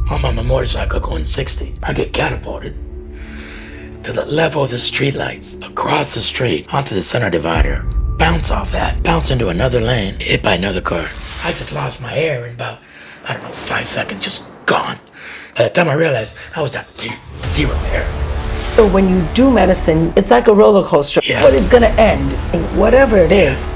I'm on my motorcycle going 60. I get catapulted to the level of the streetlights, across the street, onto the center divider. Bounce off that, bounce into another lane, hit by another car. I just lost my air in about, 5 seconds, just gone. By the time I realized, I was at 0 air. So when you do medicine, it's like a roller coaster, but it's gonna end. And whatever it is,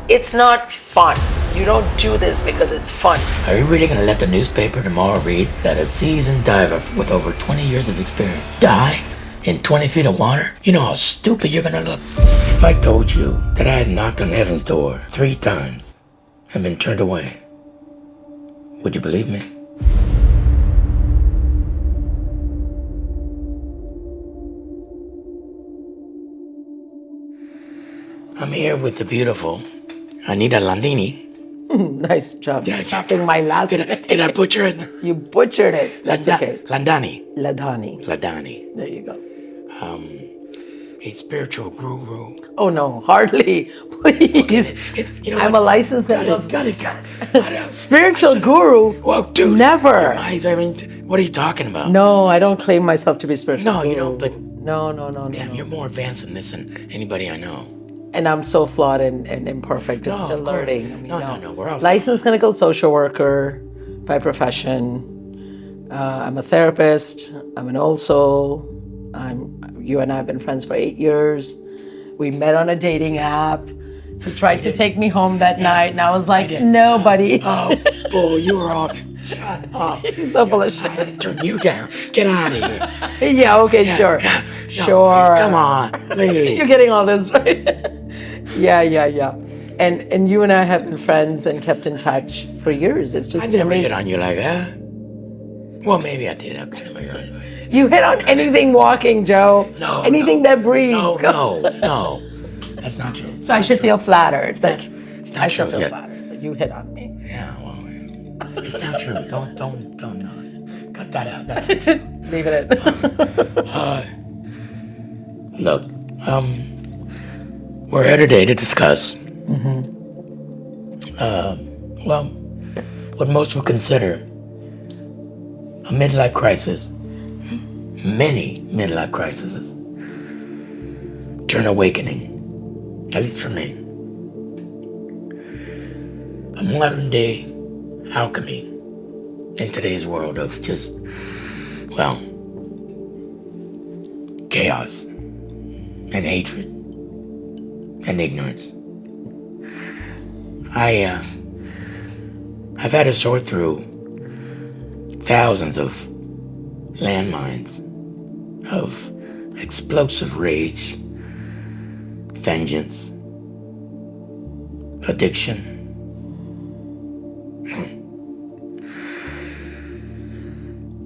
it's not fun. You don't do this because it's fun. Are you really gonna let the newspaper tomorrow read that a seasoned diver with over 20 years of experience die in 20 feet of water? You know how stupid you're gonna look. If I told you that I had knocked on heaven's door 3 times and been turned away, would you believe me? I'm here with the beautiful Anita Landini. Nice job. Chopping my last name. Did I butcher it? You butchered it. That's okay. Landani. Ladhani. Ladani. There you go. A spiritual guru. Oh no, hardly. Please. I'm a licensed Got it. spiritual guru. Whoa, dude. Never. I mean, what are you talking about? No, I don't claim myself to be spiritual. No, guru. you know, but No. damn, you're more advanced in this than anybody I know. And I'm so flawed and imperfect and still of course. learning. I mean, No. We're all licensed clinical social worker by profession. I'm a therapist. I'm an old soul. You and I have been friends for 8 years. We met on a dating app. He tried to take me home that night, and I was like, no, buddy. Oh, boy, you were all. Shut up. He's so full of I had shit. to turn you down. Get out of here. Yeah, okay, sure. Sure. Come on, please. You're getting all this, right? Yeah. And you and I have been friends and kept in touch for years. It's just I never amazing. hit on you like that. Well, maybe I did. You hit on anything walking, Joe. No. Anything that breathes. No. That's not true. So I should feel flattered that It's not I should true. feel flattered that you hit on me. Yeah, well, it's not true. Don't. Cut that out. Leave it in. Look, we're here today to discuss, what most would consider a midlife crisis. Many midlife crises. Turn awakening, at least for me. A modern day alchemy in today's world of just, chaos and hatred and ignorance. I've had to sort through thousands of landmines of explosive rage, vengeance, addiction,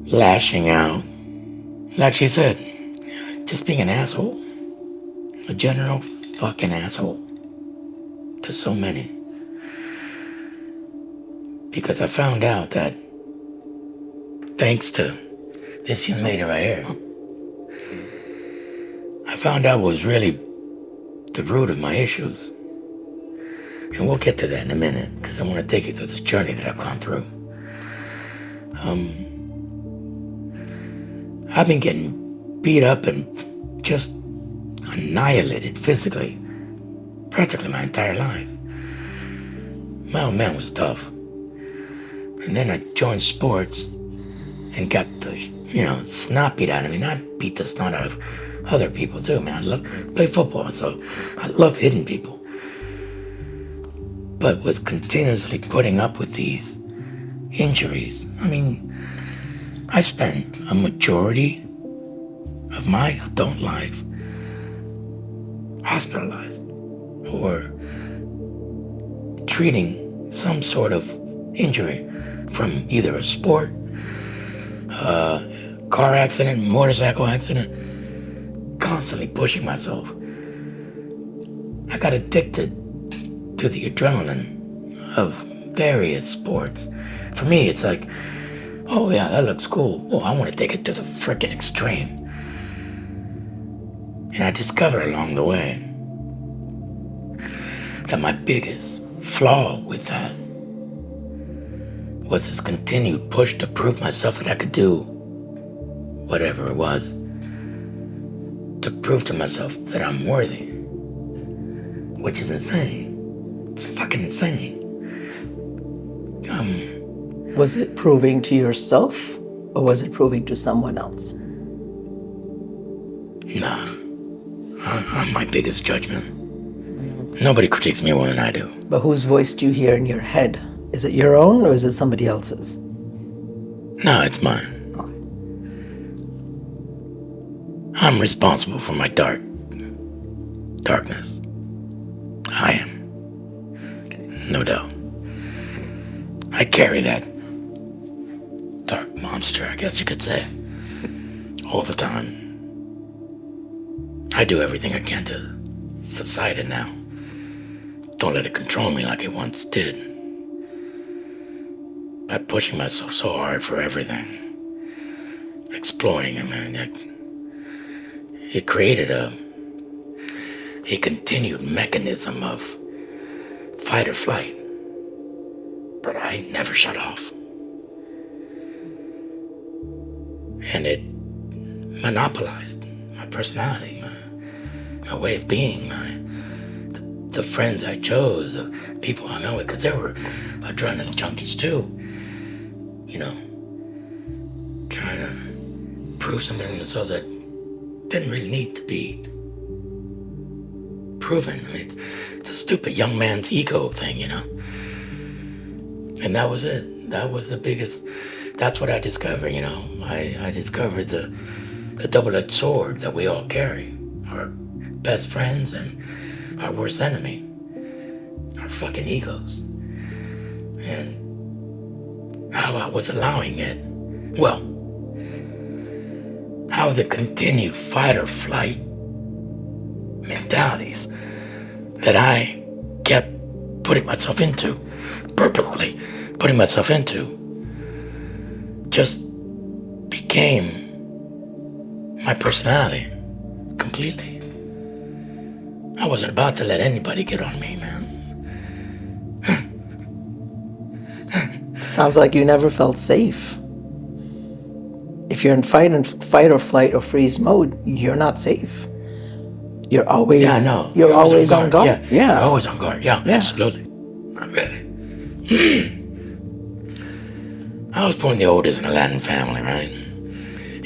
lashing out. Like she said, just being an asshole. A general fucking asshole to so many. Because I found out that thanks to this young lady right here, I found out what was really the root of my issues. And we'll get to that in a minute, because I want to take you through this journey that I've gone through. I've been getting beat up and just annihilated physically practically my entire life. My old man was tough. And then I joined sports and got the, snot beat out of me. And I beat the snot out of other people too, man. I love play football, so I love hitting people. But was continuously putting up with these injuries. I mean, I spent a majority of my adult life hospitalized or treating some sort of injury from either a sport, car accident, motorcycle accident, constantly pushing myself. I got addicted to the adrenaline of various sports. For me, it's like, oh yeah, that looks cool. Oh, I want to take it to the frickin' extreme. And I discovered along the way that my biggest flaw with that was this continued push to prove myself that I could do whatever it was, to prove to myself that I'm worthy, which is insane. It's fucking insane. Was it proving to yourself, or was it proving to someone else? Nah, I'm my biggest judgment. Nobody critiques me more than I do. But whose voice do you hear in your head? Is it your own, or is it somebody else's? No, it's mine. Okay. I'm responsible for my darkness. I am. Okay. No doubt. I carry that dark monster, I guess you could say, all the time. I do everything I can to subside it now. Don't let it control me like it once did. By pushing myself so hard for everything, exploring it, man, it created a continued mechanism of fight or flight. But I never shut off. And it monopolized my personality, my way of being, the friends I chose, the people I hung out with, because they were adrenaline junkies too. You know, trying to prove something to themselves that didn't really need to be proven. I mean, it's a stupid young man's ego thing, you know? And that was it. That was the biggest, that's what I discovered, you know. I discovered the double-edged sword that we all carry. Our best friends and our worst enemy. Our fucking egos. And how I was allowing it. Well, how the continued fight or flight mentalities that I kept putting myself into, purposely putting myself into, just became my personality completely. I wasn't about to let anybody get on me, man. Sounds like you never felt safe. If you're in fight or flight or freeze mode, you're not safe. You're always You're always on guard. Yeah. You're always on guard. Yeah, absolutely. Not really. I was born the oldest in a Latin family, right?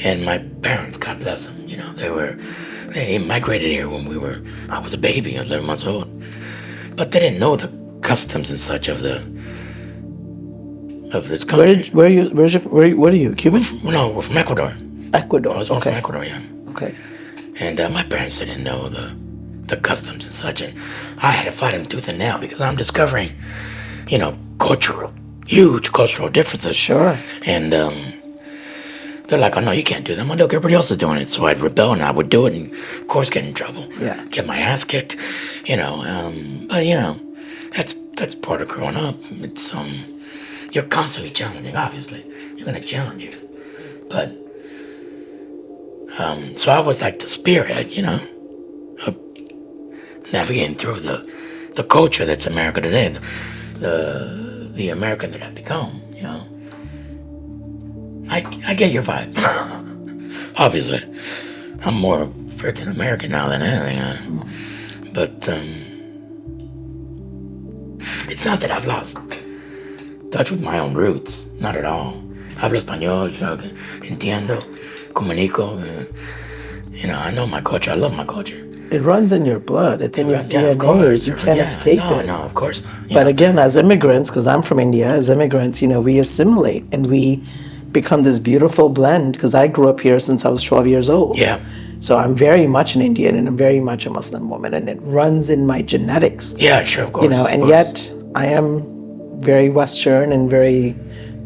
And my parents, God bless them, you know, they migrated here when I was a baby, 11 months old. But they didn't know the customs and such of this country. Where are you? Cuban? We're from Ecuador. Ecuador. I was born from Ecuador, yeah. Okay. And my parents didn't know the customs and such, and I had to fight them tooth and nail because I'm discovering, you know, huge cultural differences. Sure. And they're like, oh no, you can't do that. I'm like, look, everybody else is doing it. So I'd rebel and I would do it and of course get in trouble. Yeah. Get my ass kicked, you know. But you know, that's part of growing up. It's you're constantly challenging, obviously. You're gonna challenge you. But so I was like the spearhead, you know, of navigating through the culture that's America today, the American that I've become, you know. I get your vibe. Obviously, I'm more freaking American now than anything. But it's not that I've lost touch with my own roots. Not at all. Hablo español, entiendo, comunico. You know, I know my culture. I love my culture. It runs in your blood. It's in your DNA. Of course. You can't escape it. No, of course not. But again, as immigrants, because I'm from India, as immigrants, you know, we assimilate and we become this beautiful blend. Because I grew up here since I was 12 years old. Yeah. So I'm very much an Indian and I'm very much a Muslim woman, and it runs in my genetics. Yeah, sure, of course. You know, and yet I am very Western and very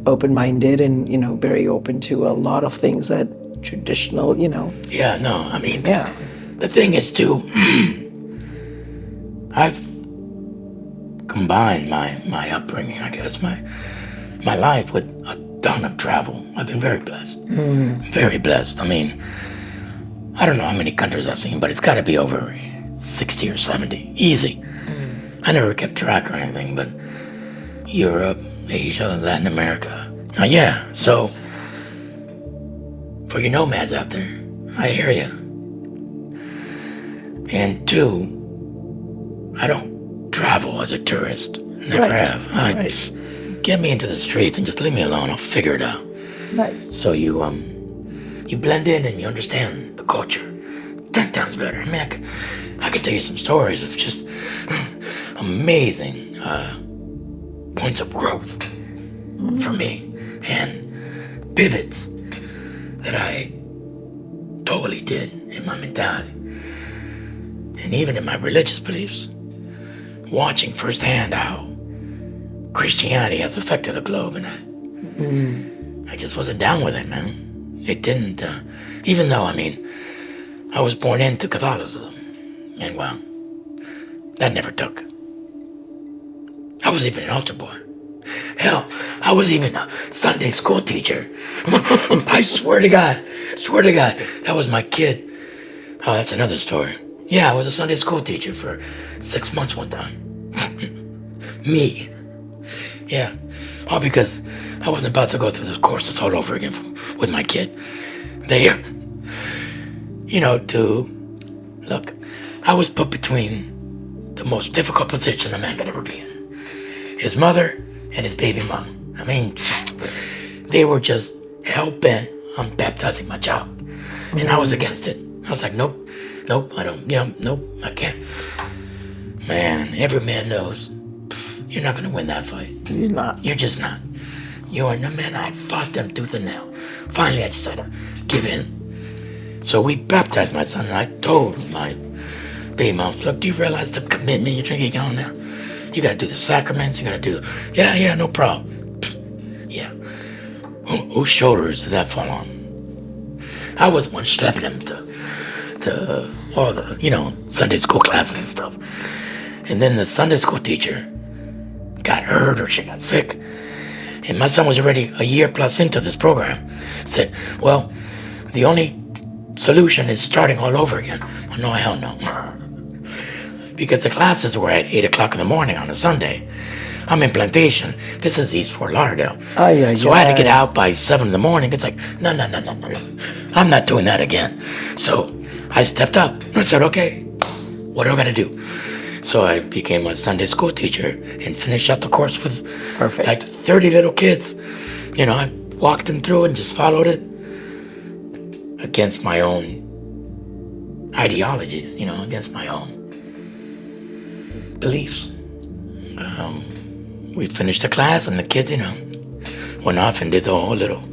open-minded and, you know, very open to a lot of things that traditional, you know. Yeah, no, I mean, yeah. The thing is too, I've combined my upbringing, I guess, my life with a ton of travel. I've been very blessed. Very blessed. I mean, I don't know how many countries I've seen, but it's got to be over 60 or 70. Easy. I never kept track or anything, but Europe, Asia and Latin America. Yeah, so for you nomads out there, I hear you. And two, I don't travel as a tourist. Never have. Get me into the streets and just leave me alone. I'll figure it out. Nice. So you blend in and you understand the culture 10 times better. I mean, I could tell you some stories of just amazing points of growth for me and pivots that I totally did in my mentality and even in my religious beliefs, watching firsthand how Christianity has affected the globe, and I just wasn't down with it, man. It didn't, even though, I mean, I was born into Catholicism, and well, that never took. I was even an altar boy. Hell, I was even a Sunday school teacher. I swear to God, that was my kid. Oh, that's another story. Yeah, I was a Sunday school teacher for 6 months one time. Me. Yeah, all because I wasn't about to go through those courses all over again with my kid. Look, I was put between the most difficult position a man could ever be in. His mother and his baby mom. I mean, they were just hell-bent on baptizing my child. And I was against it. I was like, nope, I don't, I can't. Man, every man knows you're not going to win that fight. You're not. You're just not. You are no man. I fought them tooth and nail. Finally, I just had to give in. So we baptized my son, and I told my baby mom, look, do you realize the commitment you're trying to get on now? You got to do the sacraments. You got to do, yeah, no problem. Yeah. Whose shoulders did that fall on? I was one schlepping him to all the, Sunday school classes and stuff. And then the Sunday school teacher got hurt or she got sick. And my son was already a year plus into this program. Said, well, the only solution is starting all over again. Well, no, hell no. Because the classes were at 8 o'clock in the morning on a Sunday. I'm in Plantation. This is East Fort Lauderdale. So I had to get out by 7 in the morning. It's like, no. I'm not doing that again. So I stepped up. I said, okay, what do I got to do? So I became a Sunday school teacher and finished out the course with like 30 little kids. I walked them through and just followed it against my own ideologies, against my own beliefs. We finished the class and the kids, went off and did the whole little,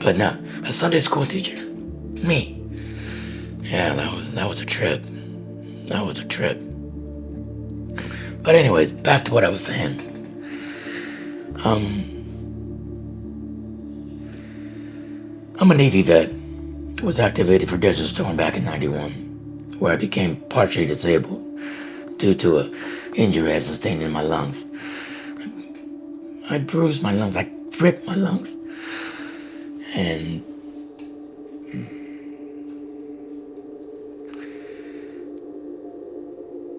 but no, a Sunday school teacher, me. Yeah, that was a trip. That was a trip. But anyways, back to what I was saying. I'm a Navy vet. Was activated for Desert Storm back in 91, where I became partially disabled due to an injury I sustained in my lungs. I bruised my lungs, I ripped my lungs. And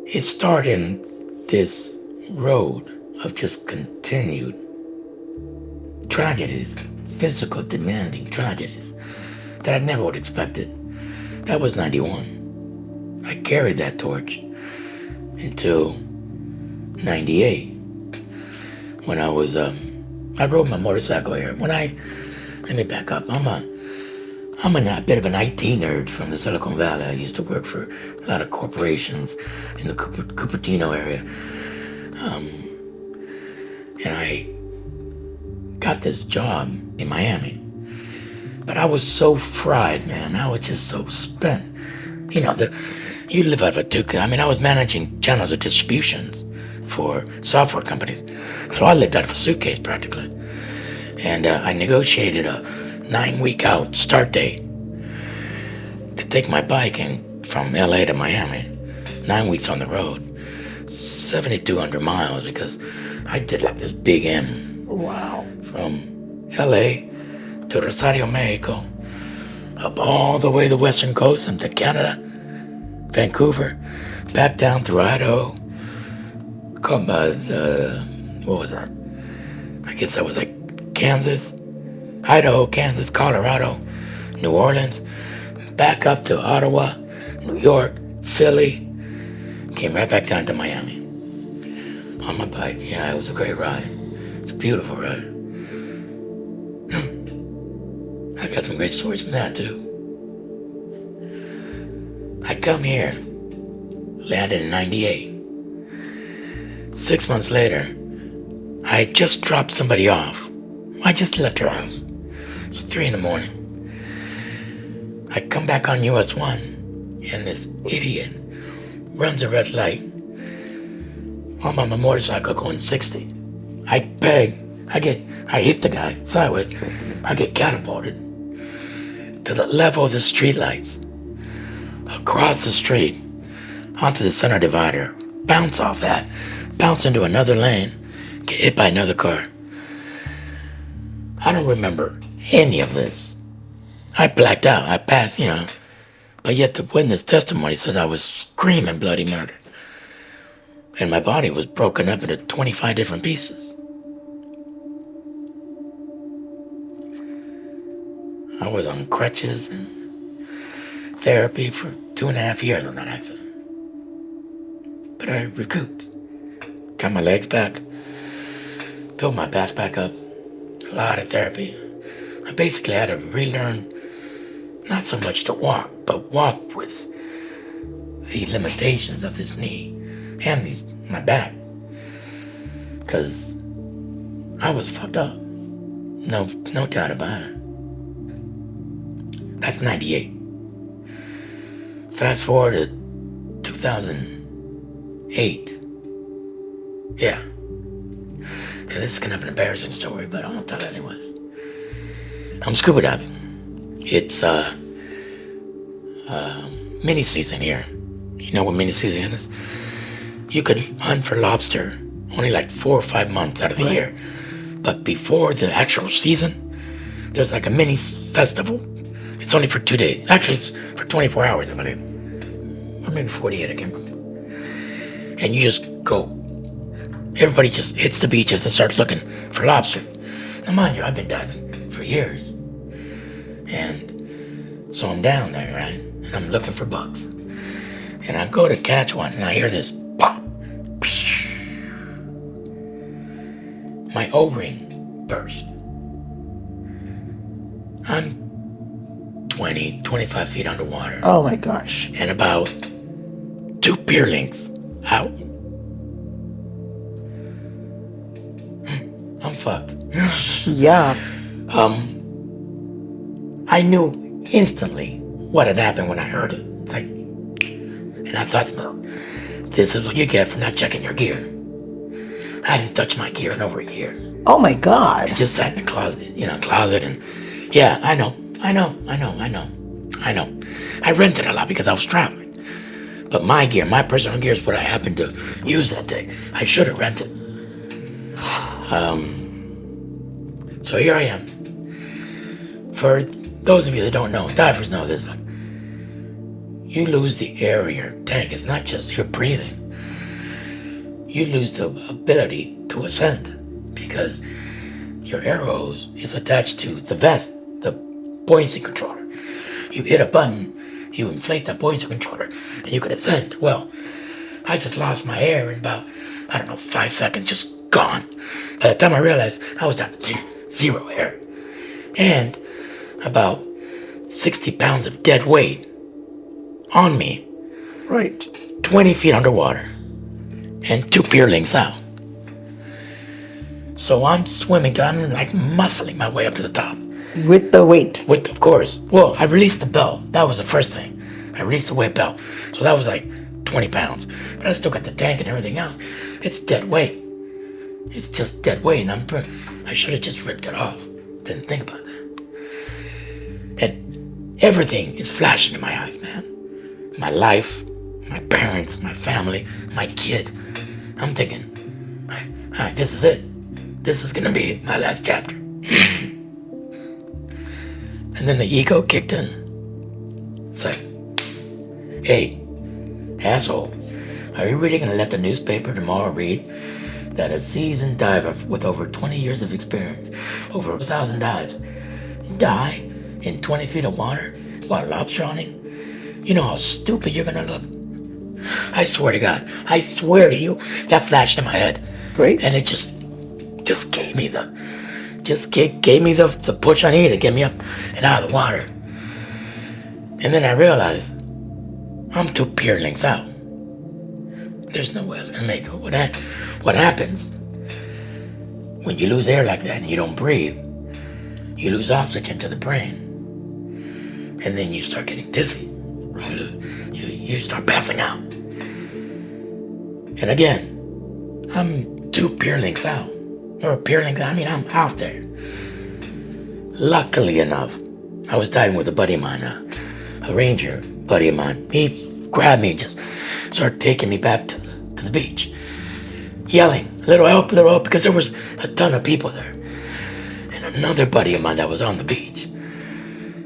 it started this road of just continued tragedies, physical demanding tragedies that I never would have expected. That was 91. I carried that torch until 98 when I was, I rode my motorcycle here. Let me back up. I'm a bit of an IT nerd from the Silicon Valley. I used to work for a lot of corporations in the Cupertino area. And I got this job in Miami. But I was so fried, man. I was just so spent. You live out of a tuka. I mean, I was managing channels of distributions for software companies. So I lived out of a suitcase practically. And I negotiated a 9-week out start date to take my bike from LA to Miami. 9 weeks on the road. 7,200 miles because I did like this big M. Wow. From LA to Rosario, Mexico, up all the way to the western coast and to Canada, Vancouver, back down through Idaho, what was that? guess that was like Kansas, Idaho, Kansas, Colorado, New Orleans, back up to Ottawa, New York, Philly, came right back down to Miami on my bike. Yeah, it was a great ride. It's a beautiful ride. I got some great stories from that too. I come here, landed in 98. 6 months later, I just dropped somebody off. I just left her house. It's 3 a.m. I come back on US 1, and this idiot runs a red light. I'm on my motorcycle going 60. I beg. I hit the guy sideways. I get catapulted to the level of the street lights, across the street, onto the center divider, bounce off that, bounce into another lane, get hit by another car. I don't remember any of this. I blacked out. I passed, but yet the witness testimony says I was screaming bloody murder. And my body was broken up into 25 different pieces. I was on crutches and therapy for 2.5 years on that accident. But I recouped. Got my legs back. Built my back up. A lot of therapy. I basically had to relearn not so much to walk, but walk with the limitations of this knee and my back. Because I was fucked up. No doubt about it. That's 98. Fast forward to 2008. Yeah. And this is kind of an embarrassing story, but I'm gonna tell it anyways. I'm scuba diving. It's mini season here. You know what mini season is? You could hunt for lobster only like 4 or 5 months out of the year. But before the actual season, there's like a mini festival. It's only for 2 days. Actually, it's for 24 hours, I believe. Or maybe 48, I can't remember. And you just go. Everybody just hits the beaches and starts looking for lobster. Now, mind you, I've been diving for years. And so I'm down there, right? And I'm looking for bugs. And I go to catch one, and I hear this pop. My O-ring burst. I'm 20, 25 feet underwater. Oh my gosh. And about 2 peerlings out. I'm fucked. Yeah. I knew instantly what had happened when I heard it. It's like, and I thought, no, this is what you get for not checking your gear. I hadn't touched my gear in over a year. Oh my God. I just sat in the closet, and yeah, I know. I rented a lot because I was traveling. But my gear, my personal gear is what I happened to use that day. I should have rented. So here I am. For those of you that don't know, divers know this. You lose the air in your tank. It's not just your breathing. You lose the ability to ascend because your air hose is attached to the vest, the buoyancy controller. You hit a button, you inflate that buoyancy controller, and you can ascend. Well, I just lost my air in about, 5 seconds, just gone. By the time I realized, I was down to 0 air. And about 60 pounds of dead weight on me. Right. 20 feet underwater. And 2 peerlings out. So I'm swimming, I'm like muscling my way up to the top. With the weight. Of course. Well, I released the belt. That was the first thing. I released the weight belt. So that was like 20 pounds. But I still got the tank and everything else. It's dead weight. It's just dead weight. And I should have just ripped it off. Didn't think about that. And everything is flashing in my eyes, man. My life, my parents, my family, my kid. I'm thinking, all right, this is it. This is gonna be my last chapter. And then the ego kicked in. It's like, hey, asshole, are you really gonna let the newspaper tomorrow read that a seasoned diver with over 20 years of experience, over 1,000 dives, die in 20 feet of water while lobster hunting? You know how stupid you're gonna look? I swear to God, I swear to you, that flashed in my head. Great. And it just gave me the push I needed to get me up and out of the water. And then I realized I'm 2 pier lengths out. There's no way I was gonna make it. What happens when you lose air like that and you don't breathe? You lose oxygen to the brain, and then you start getting dizzy. Right? You start passing out. And again, I'm 2 pier lengths out, or a pier length. I mean, I'm out there. Luckily enough, I was diving with a buddy of mine, a ranger buddy of mine. He grabbed me and just started taking me back to the beach, yelling, little help, because there was a ton of people there. And another buddy of mine that was on the beach,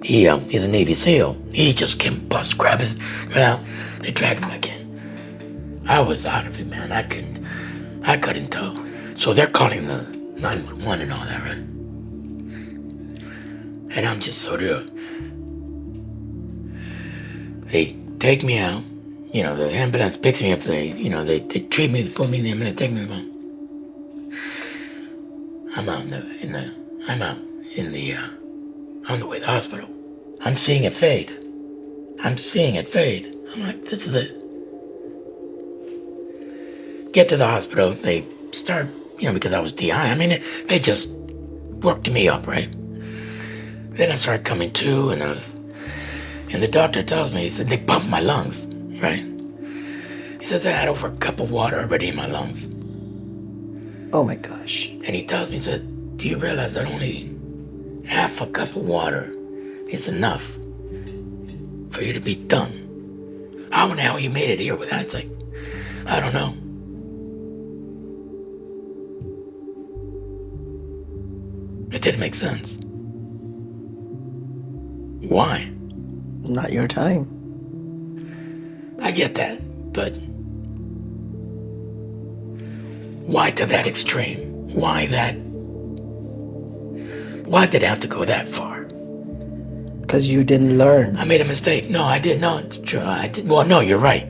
he's a Navy SEAL. He just came bust, grab his, right out. They dragged me back in. I was out of it, man. I couldn't tell. So they're calling the 911 and all that, right? And I'm just sort of, they take me out. You know, the ambulance picks me up. They treat me, they put me in the ambulance, take me home. I'm out on the way to the hospital. I'm seeing it fade. I'm like, this is it. Get to the hospital. They start, because I was DI. I mean, they just worked me up, right? Then I started coming to, and the doctor tells me, he said, they pumped my lungs. Right? He says I had over a cup of water already in my lungs. Oh my gosh. And he tells me, he said, do you realize that only half a cup of water is enough for you to be done? How in the hell you made it here with that? It's like, I don't know. It didn't make sense. Why? Not your time. I get that, but why to that extreme? Why did it have to go that far? Because you didn't learn. I made a mistake. No, I didn't. No, it's true. I didn't. Well, no, you're right.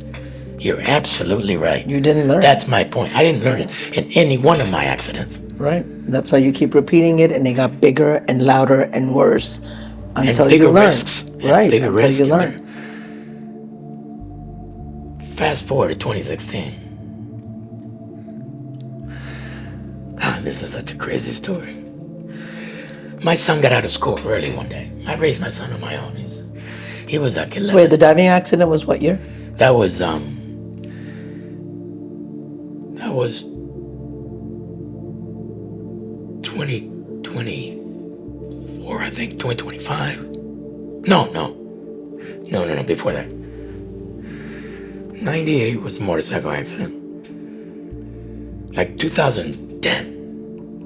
You're absolutely right. You didn't learn. That's my point. I didn't learn it in any one of my accidents. Right. That's why you keep repeating it, and it got bigger and louder and worse until and bigger you learn. Risks. Right. Bigger until risks. you learn. Fast forward to 2016. This is such a crazy story. My son got out of school early one day. I raised my son on my own. He was like 11. So wait, the diving accident was what year? That was 2024, I think, 2025. No, before that. 98 was a motorcycle accident. Like 2010.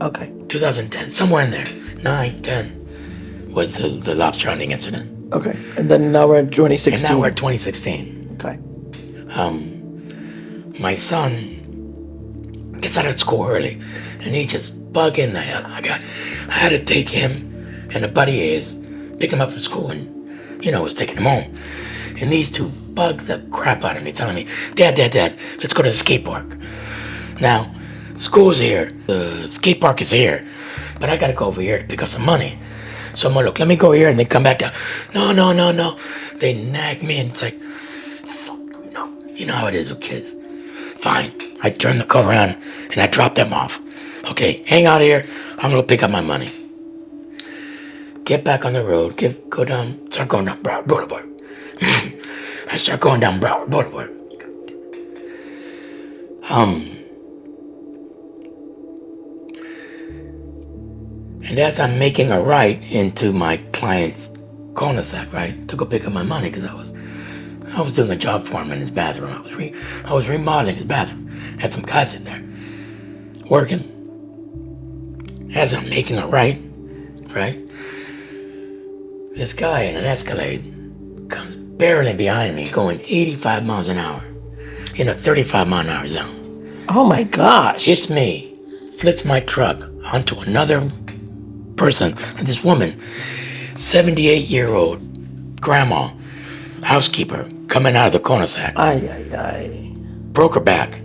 Okay. 2010, somewhere in there. 9, 10 was the lobster hunting incident. Okay. And then now we're at 2016. And now we're at 2016. Okay. My son gets out of school early, and he just bugging the hell. I had to take him and a buddy of his, pick him up from school, and was taking him home. And these two bugged the crap out of me, telling me, Dad, let's go to the skate park. Now, school's here, the skate park is here, but I gotta go over here to pick up some money. So I'm like, look, let me go here and then come back down. No. They nag me, and it's like, fuck, you know how it is with kids. Fine. I turn the car around and I drop them off. Okay, hang out here. I'm gonna pick up my money. Get back on the road. Start going down Broward Boulevard. I start going down Broward Boulevard. And as I'm making a right into my client's cul-de-sac, right, to go pick up my money, because I was doing a job for him in his bathroom. I was remodeling his bathroom. Had some guys in there working. As I'm making a right, this guy in an Escalade comes barreling behind me, going 85 miles an hour in a 35 mile an hour zone. Oh my gosh. It's me. Flips my truck onto another person. And this woman, 78-year-old grandma, housekeeper, coming out of the cul-de-sac. Ay, ay, ay. Broke her back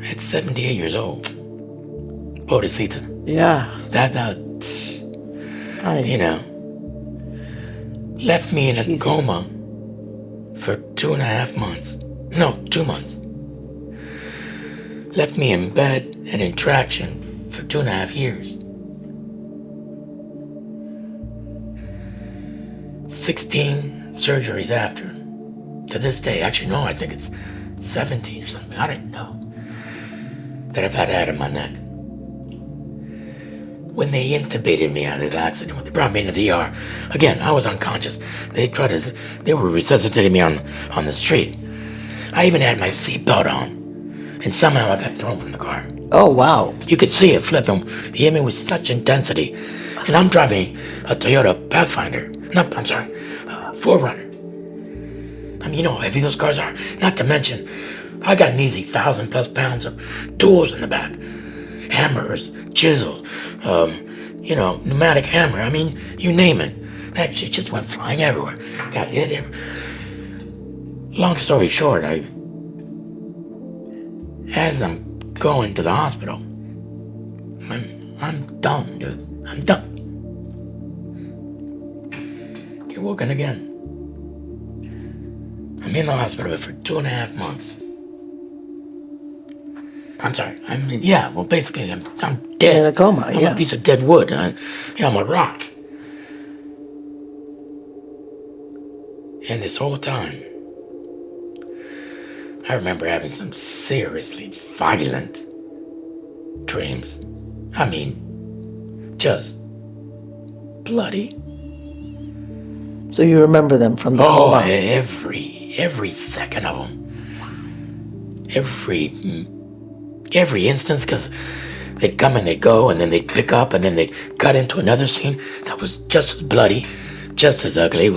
at 78 years old. Pobrecita. Yeah. That, Ay. you know, left me in a Jesus. coma for 2.5 months. No, 2 months. Left me in bed and in traction for 2.5 years. 16 surgeries after. To this day, actually, no, I think it's 17 or something. I don't know. That I've had in my neck. When they intubated me out of this accident, when they brought me into the ER, again, I was unconscious. They were resuscitating me on the street. I even had my seatbelt on, and somehow I got thrown from the car. Oh, wow. You could see it flipping. He hit me with such intensity, and I'm driving a Toyota Pathfinder. No, I'm sorry, 4Runner. I mean, you know how heavy those cars are. Not to mention, I got an easy 1,000+ pounds of tools in the back. Hammers, chisels, pneumatic hammer. I mean, you name it. That shit just went flying everywhere. Got hit everywhere. Long story short, as I'm going to the hospital, I'm done, dude. I'm done. Get woken again. I'm in the hospital for 2.5 months. I'm sorry. Basically, I'm dead. In a coma, I'm yeah. a piece of dead wood. I'm a rock. And this whole time, I remember having some seriously violent dreams. I mean, just bloody. So you remember them from the Oh, coma? every second of them. Every instance, because they'd come and they'd go, and then they'd pick up, and then they'd cut into another scene that was just as bloody, just as ugly. It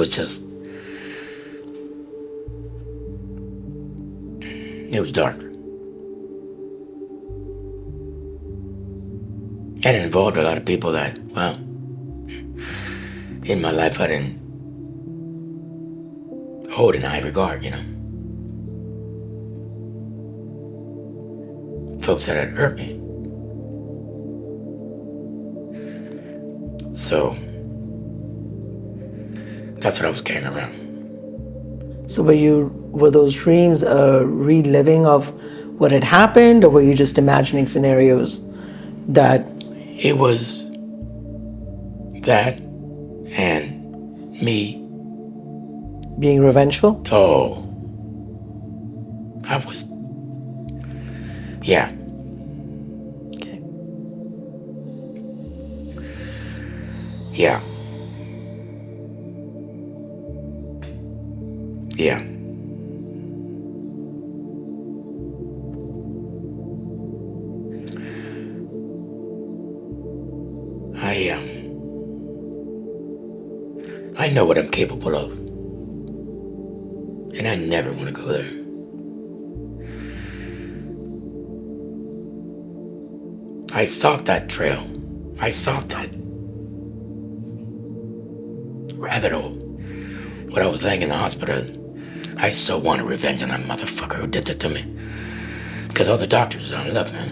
was dark. And it involved a lot of people that, well, in my life I didn't hold in high regard, Folks that had hurt me. So, that's what I was carrying around. So were those dreams a reliving of what had happened, or were you just imagining scenarios that... It was that and me. Being revengeful? Oh. I was... Yeah. Okay. Yeah. Yeah. I know what I'm capable of. And I never want to go there. I stopped that trail. I stopped that rabbit hole when I was laying in the hospital. I so wanted revenge on that motherfucker who did that to me. Because all the doctors are on, look, man,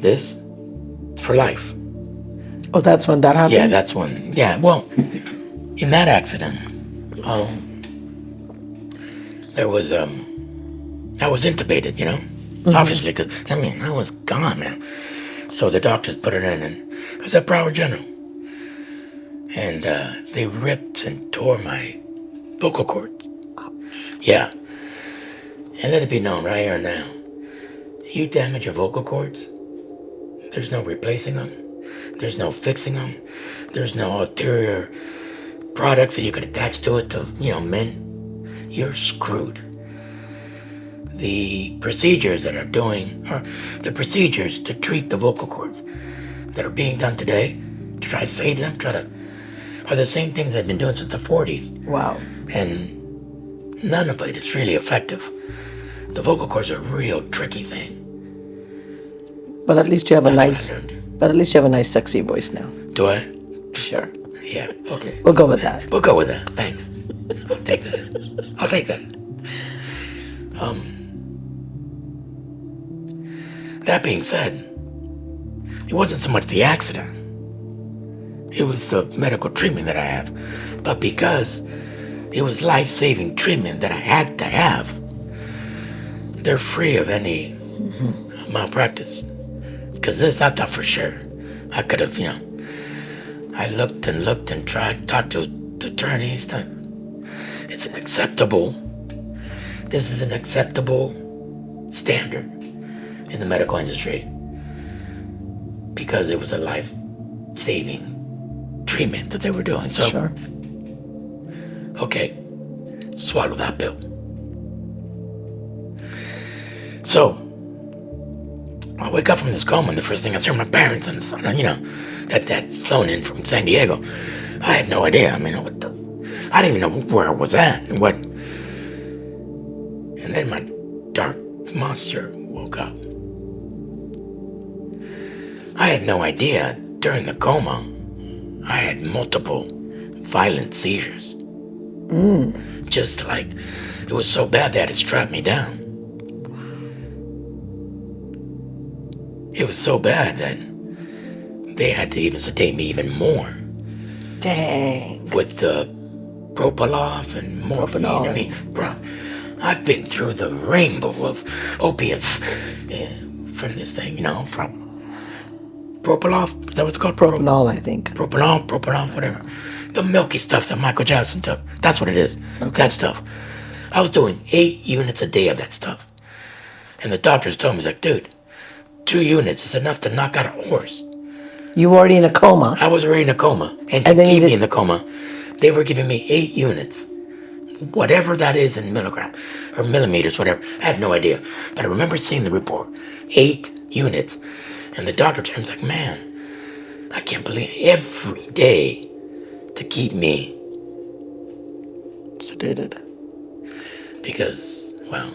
this, for life. Oh, that's when that happened? Yeah, that's when, well, in that accident, there was, I was intubated, Obviously, because, I was gone, man. So the doctors put it in, and it was at Broward General. And they ripped and tore my vocal cords. Yeah. And let it be known right here and now, you damage your vocal cords, there's no replacing them. There's no fixing them. There's no ulterior products that you could attach to it to, mend. You're screwed. The procedures that are the procedures to treat the vocal cords that are being done today, to try to save them, are the same things they've been doing since the 40s. Wow. And none of it is really effective. The vocal cords are a real tricky thing. But at least you have a That's nice, what I learned. but at least you have a nice, sexy voice now. Do I? Sure. Yeah. Okay. We'll go with that. We'll go with that. Thanks. I'll take that. I'll take that. That being said, it wasn't so much the accident. It was the medical treatment that I have. But because it was life-saving treatment that I had to have, they're free of any malpractice. Because this, I thought for sure. I could have, I looked and tried, talked to attorneys. This is an acceptable standard in the medical industry because it was a life-saving treatment that they were doing. So, Sure. okay, swallow that pill. So, I wake up from this coma, and the first thing I see are my parents and the son, that flown in from San Diego. I had no idea. I didn't even know where I was at and what. And then my dark monster woke up. I had no idea during the coma I had multiple violent seizures. Just like, it was so bad they had to strap me down. It was so bad that they had to even sedate me even more. Dang. With the Propoloff and morphine. Propanol. I mean, bro, I've been through the rainbow of opiates from this thing, from Propoloff, is that what it's called? Propanol, I think. Propoloff, whatever. The milky stuff that Michael Jackson took. That's what it is. Okay. That stuff. I was doing 8 units a day of that stuff. And the doctors told me, dude, 2 units is enough to knock out a horse. You were already in a coma. I was already in a coma. And to keep me in the coma, they were giving me 8 units. Whatever that is in milligrams or millimeters, whatever. I have no idea. But I remember seeing the report. 8 units. And the doctor was like, man, I can't believe every day to keep me sedated. Because, well,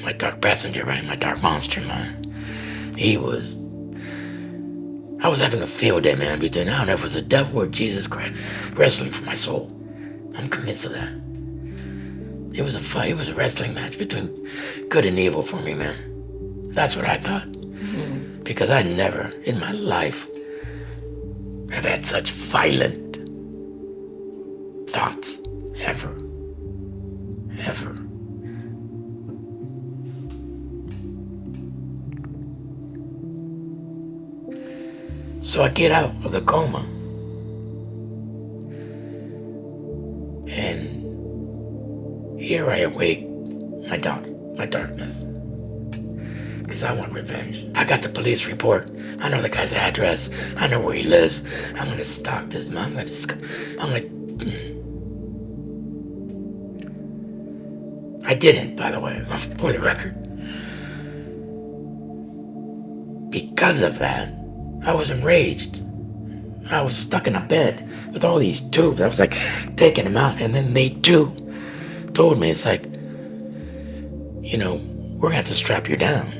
my dark passenger, right? My dark monster, man. I was having a field day, man, between I don't know if it was the devil or Jesus Christ wrestling for my soul. I'm convinced of that. It was a fight. It was a wrestling match between good and evil for me, man. That's what I thought. Mm-hmm. Because I never in my life have had such violent thoughts. Ever. Ever. So I get out of the coma. And here I awake my darkness. Because I want revenge. I got the police report. I know the guy's address. I know where he lives. I'm gonna stalk this man. I didn't, by the way, for the record. Because of that, I was enraged. I was stuck in a bed with all these tubes. I was taking them out, and then they too told me, we're gonna have to strap you down.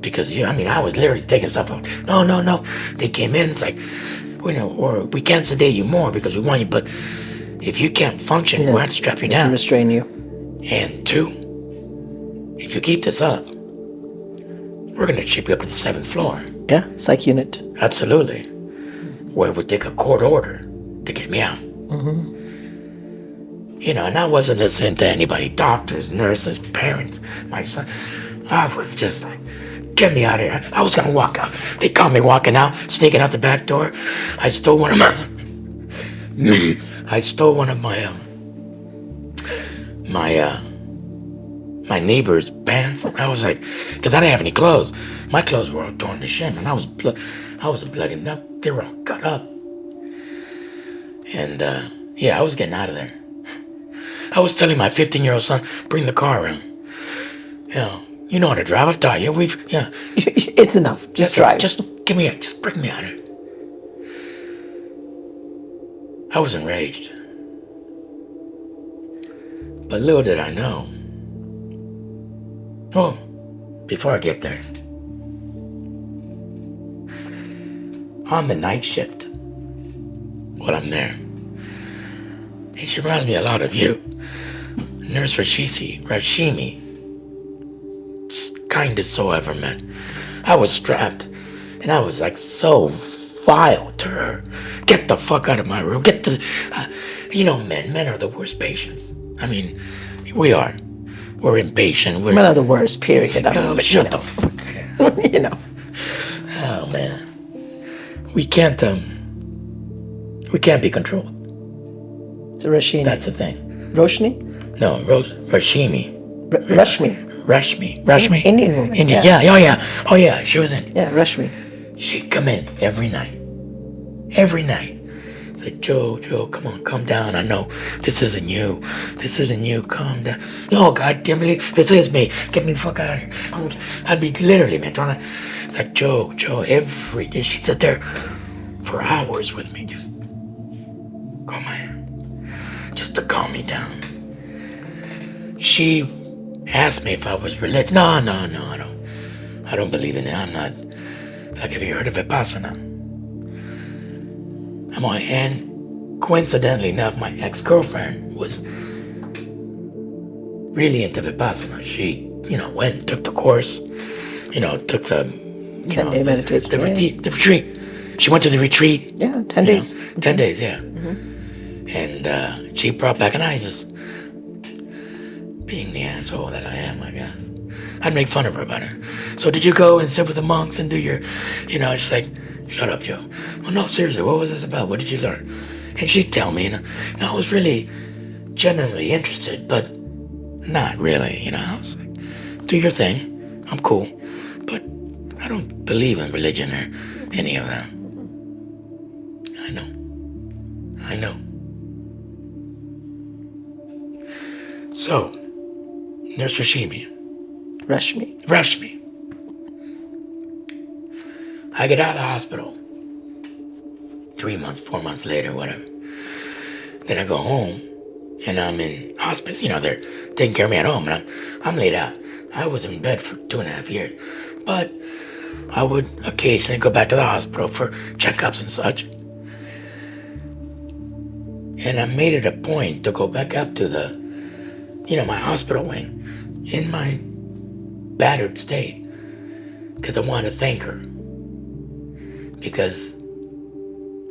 Because I was literally taking stuff out. No. They came in, or we can't sedate you more because we want you, but if you can't function, we'll have to strap you down. To restrain you. And 2, if you keep this up, we're gonna ship you up to the 7th floor. Yeah, psych unit. Absolutely. Where it would take a court order to get me out. Mm-hmm. And I wasn't listening to anybody, doctors, nurses, parents, my son. I was just get me out of here. I was gonna walk out. They caught me walking out, sneaking out the back door. I stole one of my neighbor's pants. I was because I didn't have any clothes. My clothes were all torn to shit, and I was bloody. They were all cut up. And I was getting out of there. I was telling my 15-year-old son, bring the car around. You know how to drive. I've taught you. It's enough. Just drive. Just give me just bring me out of here. I was enraged. But little did I know, Oh, before I get there, on the night shift, while I'm there, and she reminds me a lot of you, Nurse Rashimi, kindest soul I ever met. I was strapped, and I was like so vile to her. Get the fuck out of my room. Get the, men are the worst patients. I mean, we are. We're impatient. Men are the worst, period. I mean, Shut the fuck up. Oh man, we can't be controlled. It's Rashini. That's the thing. Roshni? No, Rashimi. Rashmi. Indian woman. Indian. Yeah. Yeah. Oh yeah. She was in. Yeah, Rashmi. She'd come in every night. Every night. It's like, Joe, come on, calm down. I know this isn't you. Calm down. No, God damn it, this is me. Get me the fuck out of here. I'd be literally, man, trying to. It's like, Joe, every day she'd sit there for hours with me, just calm my hand, just to calm me down. She asked me if I was religious. No, I don't believe in it. I'm not. Like, have you heard of Vipassana? And coincidentally enough, my ex-girlfriend was really into Vipassana. She, went and took the course, took the 10-day meditation. The retreat. She went to the retreat. Yeah, 10 days. 10 days, yeah. And she brought back, and I just, being the asshole that I am, I guess, I'd make fun of her about it. So did you go and sit with the monks and do your, she's like, shut up, Joe. Well, no, seriously, what was this about? What did you learn? And she'd tell me, and I was really genuinely interested, but not really, I was like, do your thing. I'm cool. But I don't believe in religion or any of that. I know. So, Nurse Rashmi. I get out of the hospital 3 months, 4 months later, whatever. Then I go home, and I'm in hospice. They're taking care of me at home, and I'm laid out. I was in bed for 2.5 years, but I would occasionally go back to the hospital for checkups and such. And I made it a point to go back up to the, my hospital wing in my battered state, because I wanted to thank her. Because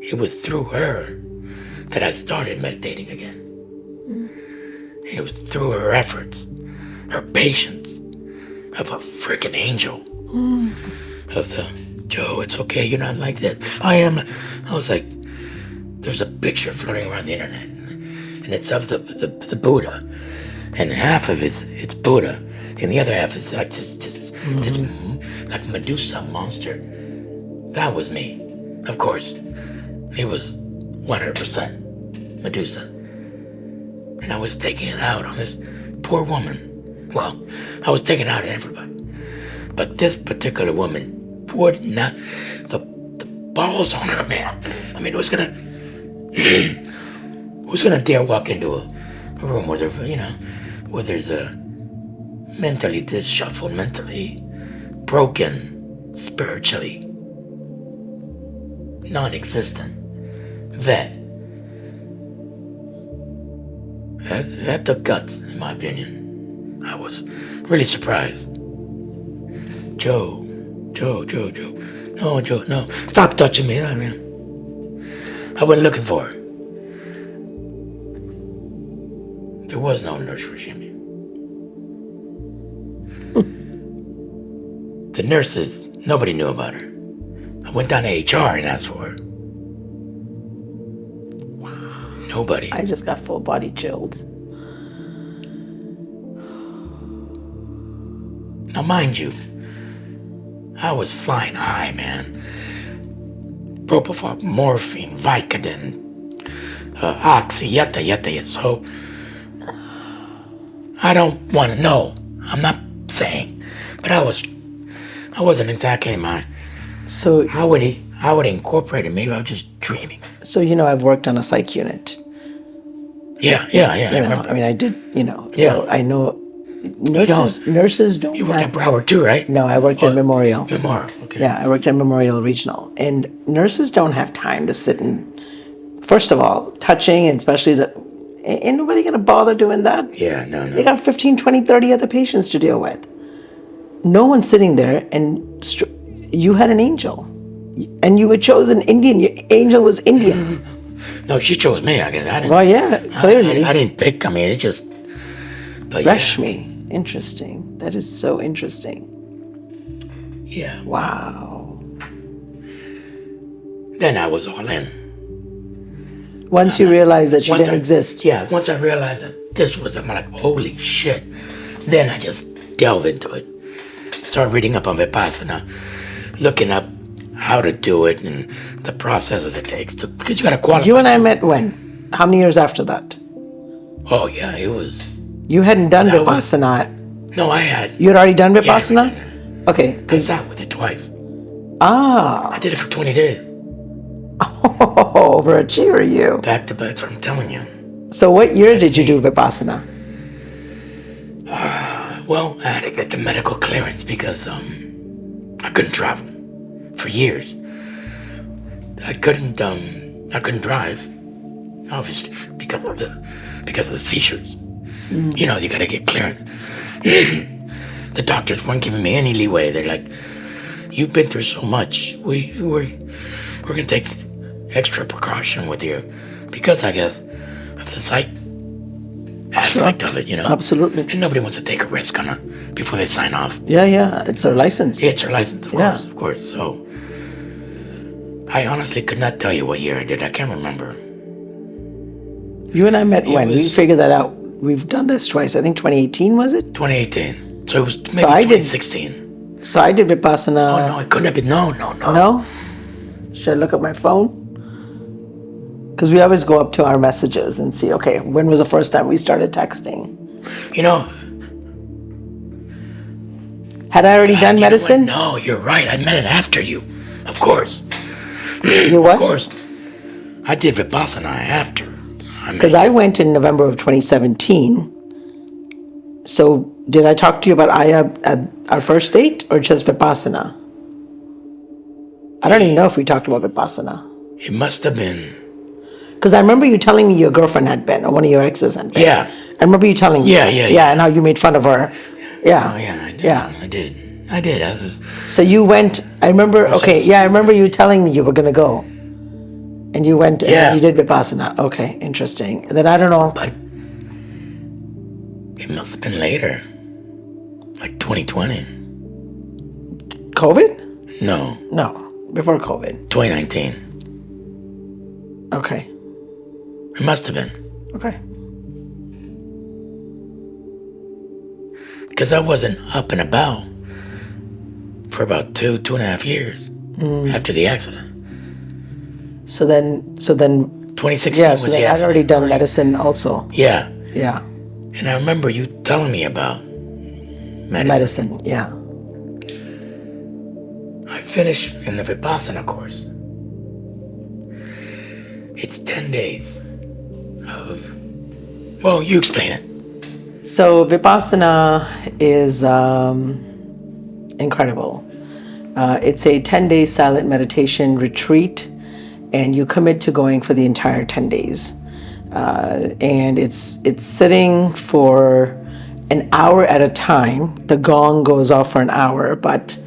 it was through her that I started meditating again. And it was through her efforts, her patience, of a freaking angel. Of the, Joe, it's okay, you're not like that. I am. I was like, there's a picture floating around the internet, and it's of the Buddha. And half of it's Buddha, and the other half is like this like Medusa monster. That was me, of course. It was 100% Medusa. And I was taking it out on this poor woman. Well, I was taking it out on everybody. But this particular woman would not, the balls on her, man. I mean, who's gonna dare walk into a room where where there's a mentally disheveled, mentally broken, spiritually non-existent vet. That took guts, in my opinion. I was really surprised. Joe. No, Joe, no. Stop touching me. I wasn't looking for her. There was no nurse regime. The nurses, nobody knew about her. I went down to HR and asked for her. Nobody. I just got full body chills. Now, mind you, I was flying high, man. Propofol, morphine, Vicodin, Oxy, yada. So, I don't want to know. I'm not saying, but I wasn't exactly my. So how would incorporate it? Maybe I was just dreaming. So I've worked on a psych unit. Yeah. I mean, I did. So I know Nurses don't You worked have. at Broward too, right? No, I worked at Memorial. Memorial, okay. Yeah, I worked at Memorial Regional. And nurses don't have time to sit and, first of all, touching, and especially ain't nobody going to bother doing that. Yeah, no. They got 15, 20, 30 other patients to deal with. No one's sitting there, and you had an angel. And you were chosen Indian. Your angel was Indian. No, she chose me, I guess. I didn't, Well, yeah, clearly. I didn't pick. I mean, it just... But Rashmi. Interesting. That is so interesting. Yeah. Wow. Then I was all in. Once you realized that she Once didn't exist. Yeah, once I realized that this was, I'm like, holy shit. Then I just delve into it. Start reading up on Vipassana, looking up how to do it and the processes it takes to, because you got to qualify. You and I met when? How many years after that? Oh, yeah, it was. You hadn't done Vipassana. No, I had. You had already done Vipassana? Yeah, Okay. I sat with it twice. Ah. I did it for 20 days. Oh, overachiever you. Back to back, that's what I'm telling you. So what year did you do Vipassana? Well, I had to get the medical clearance because I couldn't travel for years. I couldn't drive, obviously, because of the seizures. You know, you gotta get clearance. The doctors weren't giving me any leeway. They're like, "You've been through so much. We're gonna take extra precaution with you," because I guess of the psych aspect of it, you know. Absolutely. And nobody wants to take a risk on it before they sign off. Yeah. It's their license. Yeah, it's their license, of Yeah. course. So I honestly could not tell you what year I did. I can't remember. You and I met when? We was- figured that out. We've done this twice. I think 2018, was it? 2018. So it was maybe I did- 2016. So I did Vipassana. Oh no, it couldn't have been. No. No? Should I look at my phone? Because we always go up to our messages and see, okay, when was the first time we started texting? You know. Had I already done you know what? medicine? No, you're right. I met it after you. Of course. You what? Of course. I did Vipassana after. Because I went in November of 2017. So did I talk to you about Aya at our first date or just Vipassana? I don't even know if we talked about Vipassana. It must have been. Because I remember you telling me your girlfriend had been, or one of your exes had been. Yeah. I remember you telling me. Yeah. Yeah, and how you made fun of her. Yeah. Oh yeah, I did. Yeah. I did. So you went, I remember, I remember you telling me you were going to go. And you went and Yeah. you did Vipassana. Okay, interesting. And then I don't know. But it must have been later. Like 2020. COVID? No, No, before COVID. 2019. Okay. It must have been. Okay. Because I wasn't up and about for about 2.5 years after the accident. So then 2016 yeah, was so the then I'd accident. already done medicine also. Yeah. Yeah. And I remember you telling me about medicine. Medicine, yeah. I finished in the Vipassana course. It's 10 days of... Well, you explain it. So Vipassana is incredible. It's a 10-day silent meditation retreat, and you commit to going for the entire 10 days. And it's sitting for an hour at a time. The gong goes off for an hour, but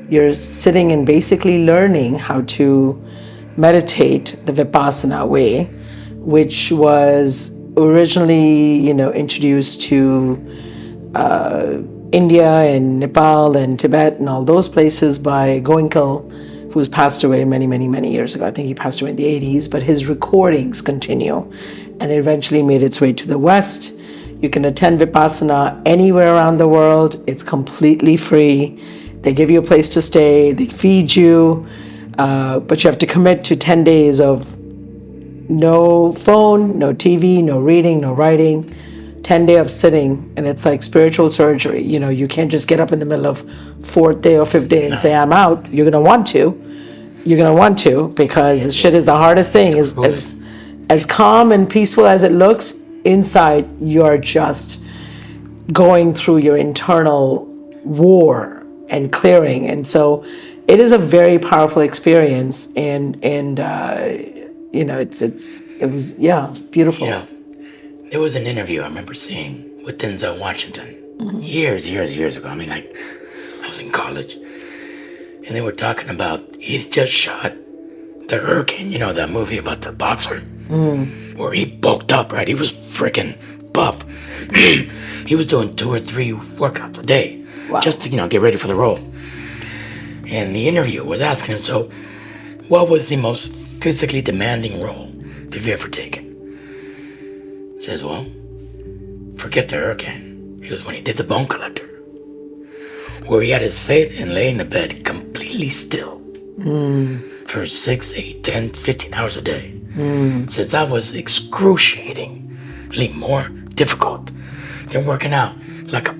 you're sitting and basically learning how to meditate the Vipassana way, which was originally, introduced to India and Nepal and Tibet and all those places by Goenka, who's passed away many, many, many years ago. I think he passed away in the 80s, but his recordings continue, and it eventually made its way to the West. You can attend Vipassana anywhere around the world. It's completely free. They give you a place to stay. They feed you, but you have to commit to 10 days of no phone, no TV, no reading, no writing. 10 days of sitting, and it's like spiritual surgery. You can't just get up in the middle of 4th day or 5th day and say, I'm out. You're going to want to. Because shit is the hardest thing. As calm and peaceful as it looks, inside you're just going through your internal war and clearing. And so it is a very powerful experience. And you know, it was, yeah, beautiful. You know, there was an interview I remember seeing with Denzel Washington years ago. I mean, like, I was in college, and they were talking about he just shot the Hurricane. You know, that movie about the boxer, where he bulked up, right? He was freaking buff. He was doing 2 or 3 workouts a day, just to, you know, get ready for the role. And the interviewer was asking him, so what was the most physically demanding role have you ever taken? He says, well, forget the Hurricane. It was when he did the Bone Collector, where he had to sit and lay in the bed completely still for 6, 8, 10, 15 hours a day. Says that was excruciatingly more difficult than working out like a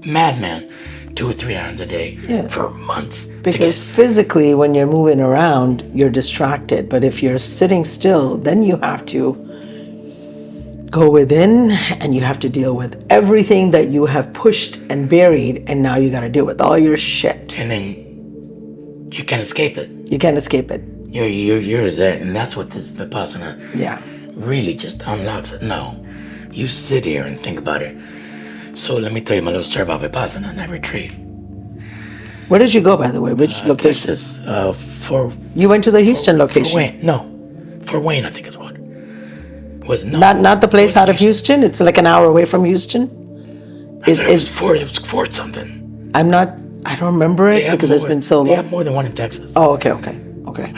madman 2 or 3 hours a day for months. Because physically, when you're moving around, you're distracted. But if you're sitting still, then you have to go within and you have to deal with everything that you have pushed and buried, and now you got to deal with all your shit. And then you can't escape it. You can't escape it. You're there, and that's what this Vipassana really just unlocks it. No, you sit here and think about it. So let me tell you my little story about Vipassana and that retreat. Where did you go, by the way? Which location? Texas, You went to the Houston location. Fort Wayne, I think it's what. Was Not the place out of Houston. It's like an hour away from Houston. It was Fort something. I don't remember it because it's been so long. They have more than one in Texas. Oh, okay. I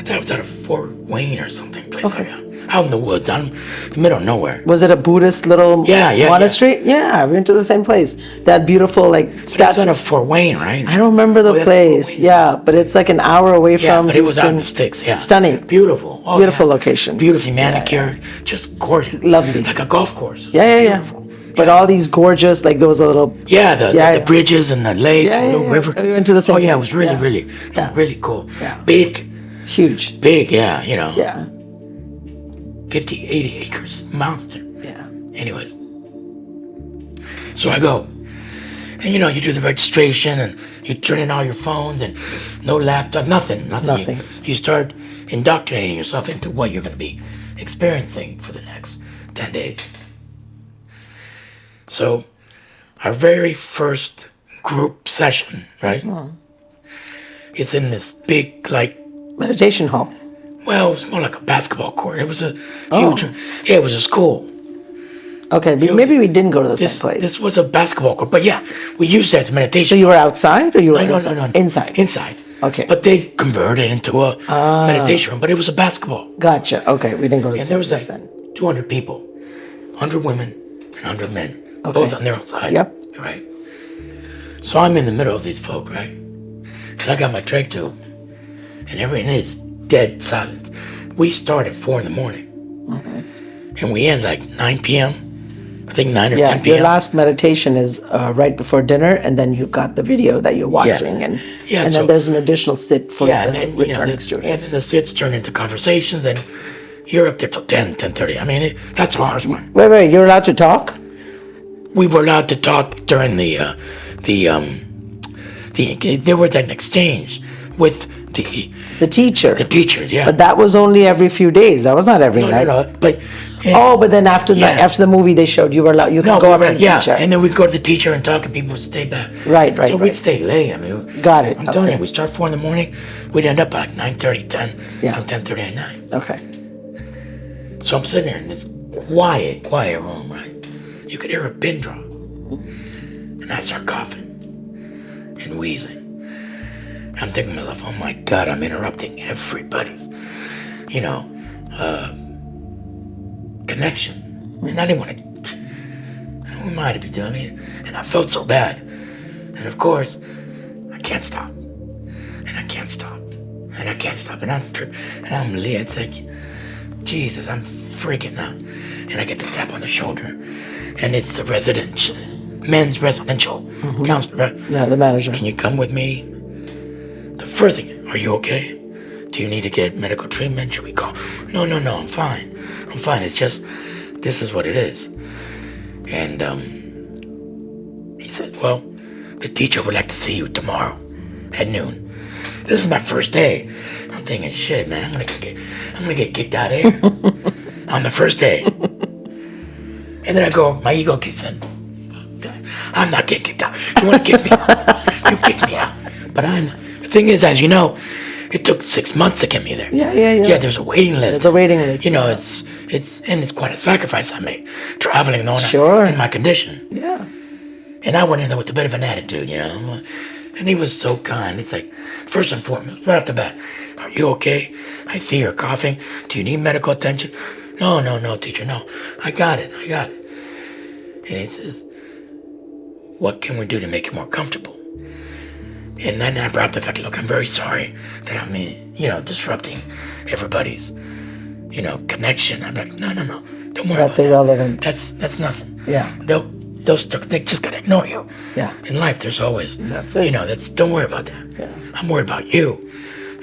thought it was out of Fort Wayne or something. Place like that. Out in the woods, out in the middle of nowhere. Was it a Buddhist little monastery? Yeah, we went to the same place. That beautiful That's out of Fort Wayne, right? I don't remember the place. Yeah, but it's like an hour away from but Houston. it was out in the sticks. Yeah, stunning, beautiful, beautiful location, beautifully manicured, just gorgeous, lovely, like a golf course. Beautiful. But all these gorgeous, like those little the bridges and the lakes and the river. We went to the same place. It was really cool. Big, huge, big. Yeah, you know. Yeah. 50, 80 acres, monster. Yeah. Anyways, so I go, and you know, you do the registration and you turn in all your phones and no laptop, nothing. You start indoctrinating yourself into what you're going to be experiencing for the next 10 days. So, our very first group session, right? It's in this big, meditation hall. Well, it was more like a basketball court. It was a huge, it was a school. Okay, maybe we didn't go to the same place. This was a basketball court, but yeah, we used that as meditation. So you were outside or you were inside? No. Inside. Inside. Okay. But they converted it into a meditation room, but it was a basketball. Gotcha. Okay, we didn't go to the same place then. then. 200 people, 100 women and 100 men, both on their own side. Yep. Right. So I'm in the middle of these folk, right? And I got my trach tube, and everything is dead silent. We start at 4 a.m, and we end like 9 p.m. I think 9 or 10 p.m. Your last meditation is right before dinner, and then you've got the video that you're watching, and then there's an additional sit for the returning students. And the sits turn into conversations, and you're up there till 10:30. I mean, that's a hard one. Wait, you're allowed to talk? We were allowed to talk during there was an exchange with the teacher. The teachers, yeah. But that was only every few days. That was not every night. No, but but then after the movie they showed you were allowed. You could go up to the teacher. And then we'd go to the teacher and talk, and people would stay back. Right. So we'd stay late. I mean, got it. I'm telling you, we start 4 a.m. We'd end up at like 9:30, 10. Yeah. From 10:30 at night. Okay. So I'm sitting there in this quiet room, right? You could hear a pin drop, and I start coughing and wheezing. I'm thinking to myself, oh my God, I'm interrupting everybody's, connection. And I didn't want to, who am I to be doing it? And I felt so bad. And of course, I can't stop. And I can't stop. And I can't stop. And I'm it's like, Jesus, I'm freaking out. And I get the tap on the shoulder. And it's the men's residential counselor. Yeah, the manager. Can you come with me? The first thing, are you okay? Do you need to get medical treatment? Should we call? No, I'm fine. I'm fine. It's just, this is what it is. And well, the teacher would like to see you tomorrow at noon. This is my first day. I'm thinking, shit, man, I'm gonna get kicked out of here on the first day. And then I go, my ego kicks in. I'm not getting kicked out. You want to kick me out? You kick me out. But the thing is, as you know, it took 6 months to get me there. Yeah. Yeah, there's a waiting list. There's a waiting list. You know, it's quite a sacrifice I made, traveling alone Sure. in my condition. Yeah. And I went in there with a bit of an attitude, you know. And he was so kind. He's like, first and foremost, right off the bat, are you okay? I see you're coughing. Do you need medical attention? No, teacher, no. I got it. And he says, what can we do to make you more comfortable? And then I brought up the fact, look, I'm very sorry that I'm, disrupting everybody's, connection. I'm like, no, don't worry. That's about irrelevant. That. That's nothing. Yeah. They just gotta ignore you. Yeah. In life, there's always, That's it. don't worry about that. Yeah. I'm worried about you.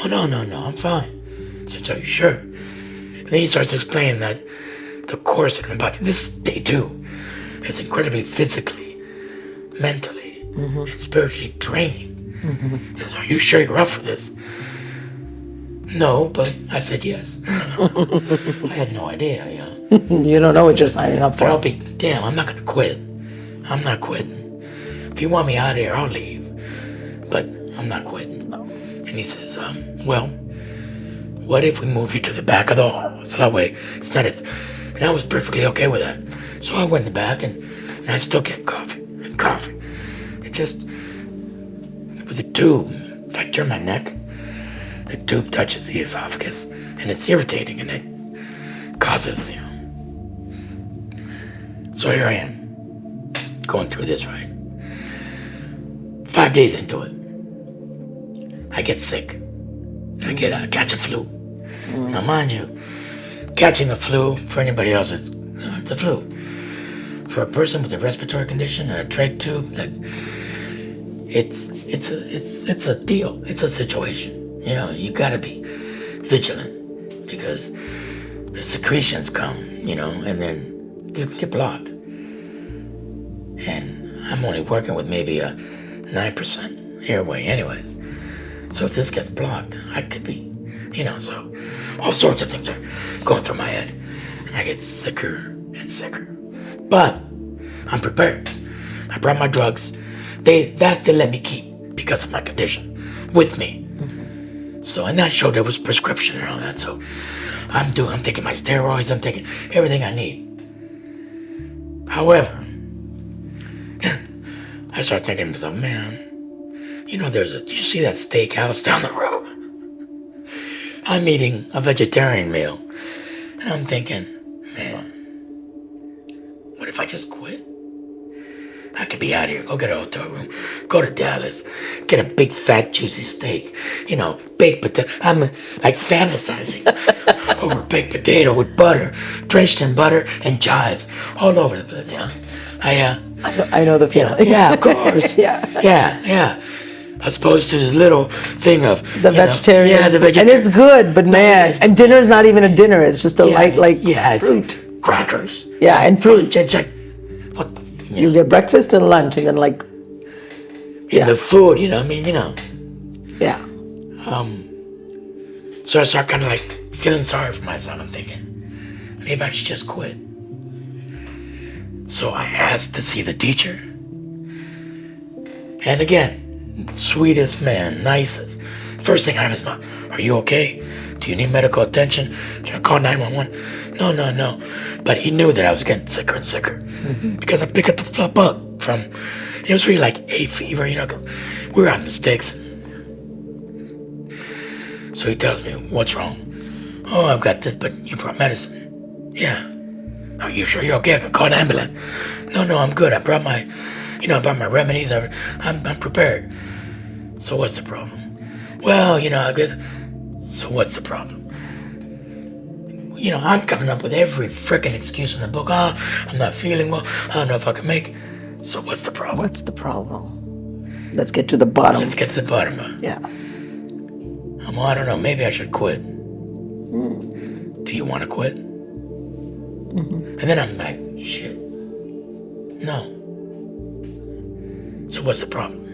Oh, no, I'm fine. So, are you sure? And then he starts explaining that the course I'm about, this day 2, is incredibly physically, mentally, and spiritually draining. He says, are you sure you're up for this? No, but I said yes. I had no idea, You don't know what you're signing up But for. I'll be damn, I'm not gonna quit. I'm not quitting. If you want me out of here, I'll leave. But I'm not quitting. No. And he says, well, what if we move you to the back of the hall? So that way it's not as... And I was perfectly okay with that. So I went in the back and I still get coffee. It just... With the tube, if I turn my neck, the tube touches the esophagus and it's irritating and it causes, So here I am, going through this, right? 5 days into it, I get sick. I catch a flu. Now, mind you, catching a flu for anybody else is it's a flu. For a person with a respiratory condition and a trach tube, like it's a deal. It's a situation. You gotta be vigilant because the secretions come, and then this get blocked. And I'm only working with maybe a 9% airway anyways. So if this gets blocked, I could be, so all sorts of things are going through my head. And I get sicker and sicker. But I'm prepared. I brought my drugs. They let me keep because of my condition with me. So, and that showed there was prescription and all that. So I'm taking my steroids. I'm taking everything I need. However, I start thinking to myself, man, did you see that steakhouse down the road? I'm eating a vegetarian meal. And I'm thinking, man, what if I just quit? I could be out of here, go get a hotel room, go to Dallas, get a big fat juicy steak, baked potato. I'm like fantasizing over baked potato with butter, drenched in butter and chives all over the place. I know the feeling. Yeah, of course. Yeah. As opposed to this little thing of The vegetarian. Yeah, the vegetarian. And it's good, but man, and dinner's not even a dinner. It's just a light fruit. It's crackers. Yeah, and fruit. It's like, what, You get breakfast and lunch, and then the food, Yeah. So I start kind of feeling sorry for myself. I'm thinking, maybe I should just quit. So I asked to see the teacher. And again, sweetest man, nicest. First thing out of his mouth, are you okay? Do you need medical attention? Should I call 911? No. But he knew that I was getting sicker and sicker. Because I picked up the bug from, it was really like hay fever, 'cause we were out in the sticks. So he tells me, what's wrong? Oh, I've got this, but you brought medicine. Yeah. Are you sure you're okay? I can call an ambulance. No, I'm good. I brought my remedies. I'm prepared. So what's the problem? Well, I guess. So what's the problem? I'm coming up with every frickin' excuse in the book. Oh, I'm not feeling well. I don't know if I can make it. So what's the problem? What's the problem? Let's get to the bottom. Let's get to the bottom of it. Yeah. I don't know. Maybe I should quit. Do you want to quit? And then I'm like, shit. No. So what's the problem?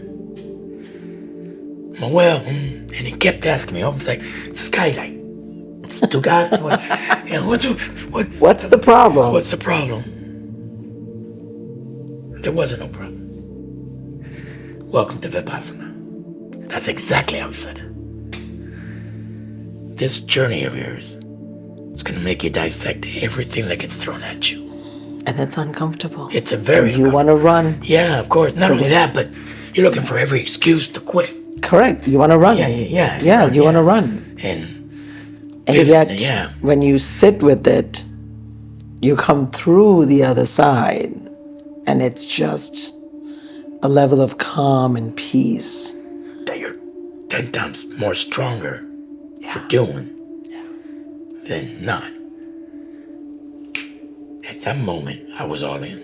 Well, and he kept asking me. I was like, this guy like, two guys. What's the problem? What's the problem? There wasn't no problem. Welcome to Vipassana. That's exactly how he said it. This journey of yours is going to make you dissect everything that gets thrown at you. And it's uncomfortable. It's a very You want to run. Yeah, of course. Not only that, but you're looking for every excuse to quit. Correct. You want to run. Yeah. You want to run. And yet, yeah. when you sit with it, you come through the other side, and it's just a level of calm and peace. That you're 10 times more stronger for doing than not. At that moment, I was all in.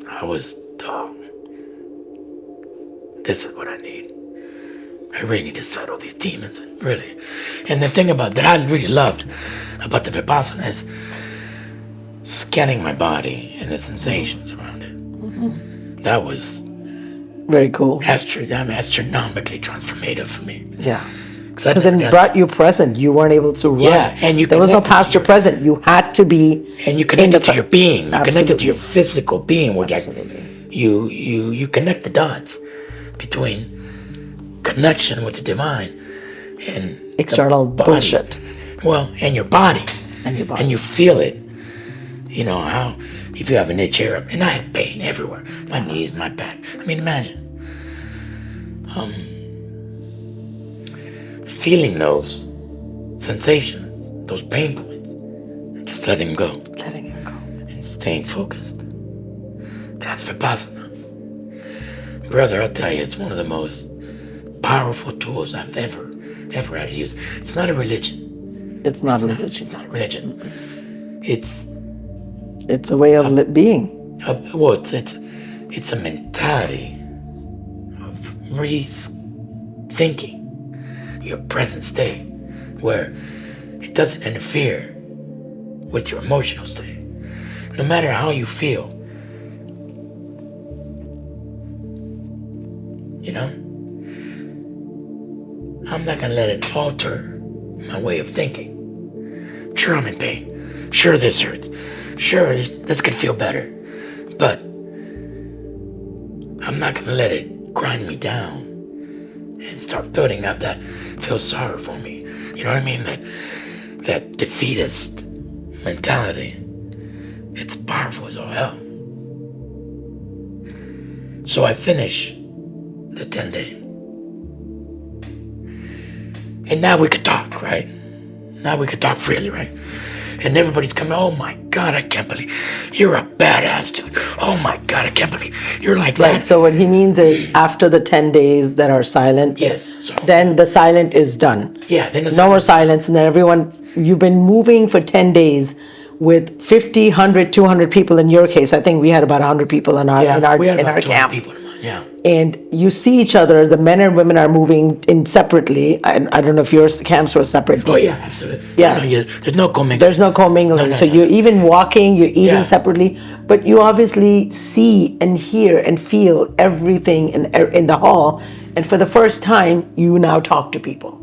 I was, this is what I need. I really need to settle these demons, and really. And the thing about that I really loved about the Vipassana is scanning my body and the sensations around it. Mm-hmm. That was very cool. Astronomically transformative for me. Yeah. Because it brought you present. You weren't able to run. Yeah, and there was no past or present. You had to be. And you connected to your being. You Absolutely. connected to your physical being. Where Absolutely. You connect the dots between connection with the divine and external bullshit. Well, and your body. And your body. And you feel it. You know how if you have an itch here, and I had pain everywhere. My knees, my back. I mean, imagine. Feeling those sensations, those pain points, and just letting them go. Letting it go. And staying focused. That's Vipassana. Brother, I'll tell you, it's one of the most powerful tools I've ever had to use. It's not a religion. It's not a religion. It's not a religion. It's a way of being. Well, it's a mentality of rethinking your present state, where it doesn't interfere with your emotional state. No matter how you feel, you know, I'm not gonna let it alter my way of thinking. Sure, I'm in pain. Sure, this hurts. Sure, this could feel better, but I'm not gonna let it grind me down and start building up that feel sorry for me. You know what I mean? That defeatist mentality. It's powerful as all hell. So I finish the 10-day. And now we could talk, right? Now we could talk freely, right? And everybody's coming, oh my God, I can't believe you're a badass dude. Oh my God, I can't believe you're like that. Right, so what he means is after the 10 days that are silent, yes, then the silent is done. Yeah, then no more silence, and then everyone, you've been moving for 10 days with 50, 100, 200 people in your case. I think we had about 100 people in our camp. People, yeah. And you see each other, the men and women are moving in separately. I don't know if your camps were separate. Oh yeah, absolutely. Yeah. There's no commingling. There's no commingling. So you're even walking, you're eating separately, but you obviously see and hear and feel everything in the hall. And for the first time, you now talk to people.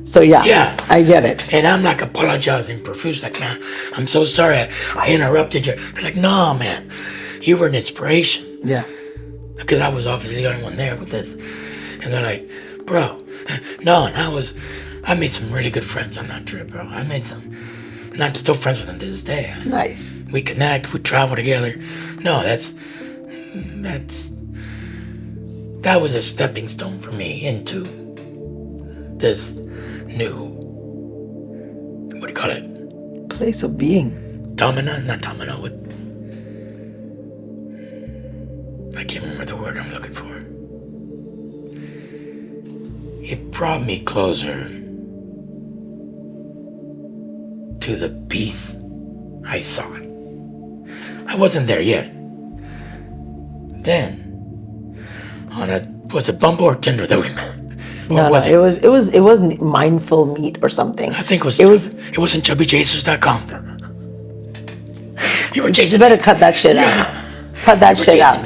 So yeah, I get it. And I'm like apologizing profusely, like, man, I'm so sorry I interrupted you. They're like, no, man, you were an inspiration. Yeah. Because I was obviously the only one there with this. And they're like, bro, no, and I made some really good friends on that trip, bro. And I'm still friends with them to this day. Nice. We connect, we travel together. No, that was a stepping stone for me into this new, what do you call it? Place of being. I can't remember the word I'm looking for. It brought me closer to the peace I sought. I wasn't there yet. Then, was it Bumble or Tinder that we met? No, it was mindful meet or something. I think it was in chubbychasers.com. You were chasing You better cut that shit out. Cut that shit out.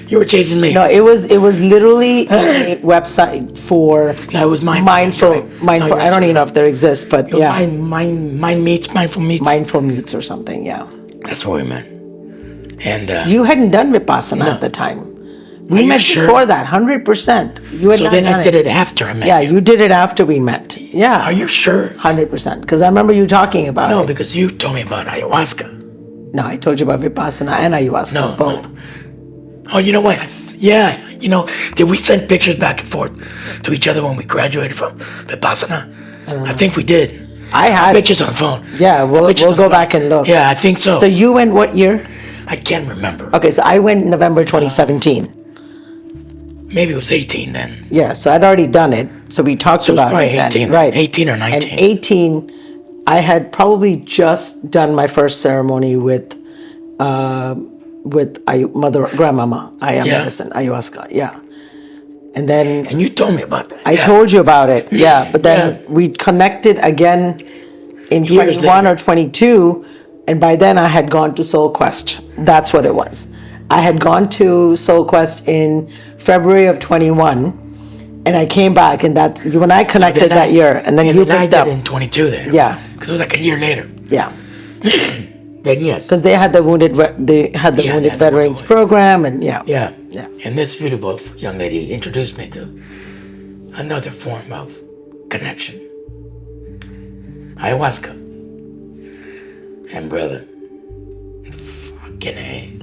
You were chasing me. No, it was literally a website for That was mindful. mindful. I don't even know if there exists, but yeah, Mind meets, mindful meets. mindful meets or something. Yeah. That's what we meant. And You hadn't done Vipassana at the time. We you met sure? before that, 100%. You had so not then done I did it after I met Yeah, you. you did it after we met. Yeah. Are you sure? 100%. Because I remember you talking about No, it. because you told me about ayahuasca. No, I told you about Vipassana and ayahuasca, No, both. Oh, you know what? Yeah, you know, did we send pictures back and forth to each other when we graduated from Vipassana? I think we did. I had Pictures on the phone. Yeah, we'll go back and look. Yeah, I think so. So you went what year? I can't remember. Okay, so I went November 2017. Maybe it was 18 then. Yeah, so I'd already done it. So we talked So it was about probably it 18 then. then. Right. 18 or 19. And 18, I had probably just done my first ceremony with grandmama, medicine, ayahuasca, yeah. And then And you told me about that. I told you about it, yeah. But then we connected again in Years 21 later. or 22, and by then I had gone to Soul Quest. That's what it was. I had gone to Soul Quest in February of 21, and I came back, and that's when I connected that year, and then you I picked did up. in 22 then. Yeah. Because it was like a year later. Yeah. Then yes. Because they had the wounded veterans program, and yeah. Yeah. Yeah. And this beautiful young lady introduced me to another form of connection. Ayahuasca. And brother, fucking A.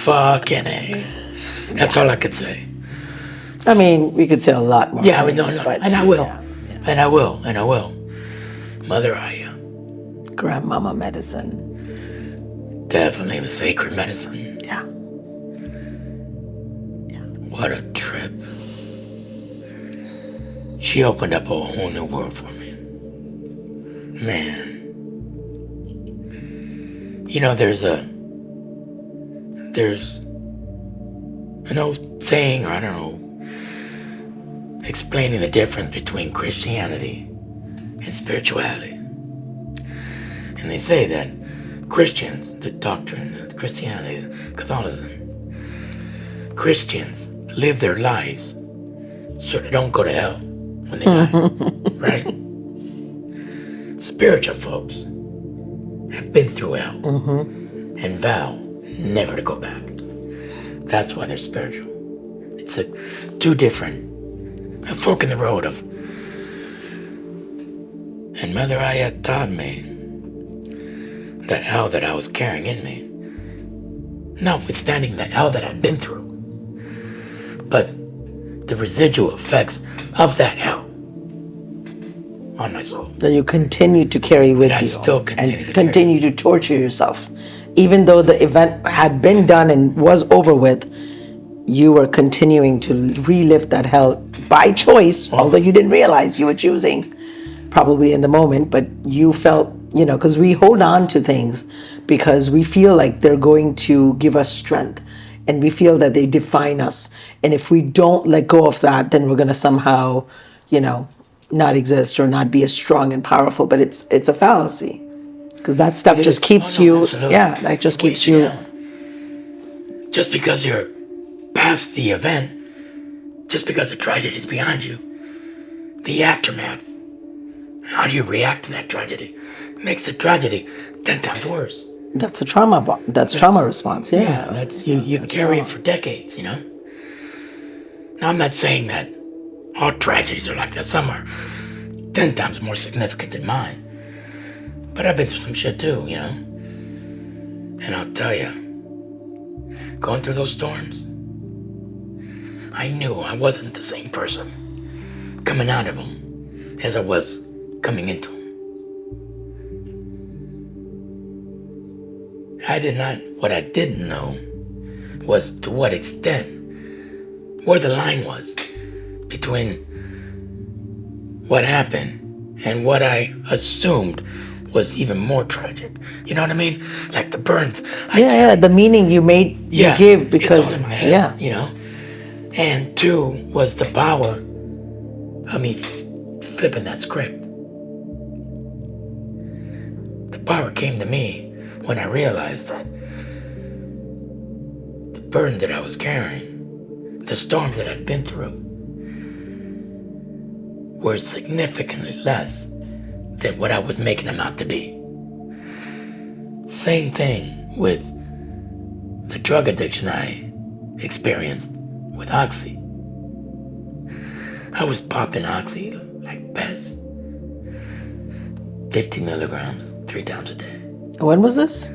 Fucking A. That's all I could say. I mean, we could say a lot more. Yeah, no, but and I will. yeah. And I will. And I will. Mother Aya. Grandmama medicine. Definitely was sacred medicine. Yeah. What a trip. She opened up a whole new world for me. Man. You know, there's an old saying, or I don't know, explaining the difference between Christianity and spirituality. And they say that Christians, the doctrine of Christianity, Catholicism, Christians live their lives so they don't go to hell when they die, right? Spiritual folks have been through hell and vow never to go back. That's why they're spiritual. It's a fork in the road of. And Mother Aya taught me the hell that I was carrying in me, notwithstanding the hell that I'd been through, but the residual effects of that hell on my soul. That you continue to carry with I you. still continue and to continue to torture yourself. Even though the event had been done and was over with, you were continuing to relive that hell by choice, although you didn't realize you were choosing probably in the moment, but you felt, because we hold on to things because we feel like they're going to give us strength and we feel that they define us. And if we don't let go of that, then we're going to somehow, not exist or not be as strong and powerful. But it's a fallacy because that stuff just keeps you, absolutely. that just keeps you. Just because you're past the event, just because the tragedy is behind you, the aftermath, how do you react to that tragedy, makes the tragedy 10 times worse. That's a trauma. That's trauma response. Yeah. That's you carry it for decades. Now I'm not saying that all tragedies are like that. Some are 10 times more significant than mine. But I've been through some shit too, And I'll tell you, going through those storms, I knew I wasn't the same person coming out of them as I was coming into them. What I didn't know was to what extent, where the line was between what happened and what I assumed was even more tragic. You know what I mean? Like the burns. The meaning you give because, it's all in my head, And 2 was the power of me flipping that script. The power came to me when I realized that the burden that I was carrying, the storm that I'd been through, were significantly less than what I was making them out to be. Same thing with the drug addiction I experienced with Oxy. I was popping Oxy like Pez. 50 milligrams, 3 times a day. When was this?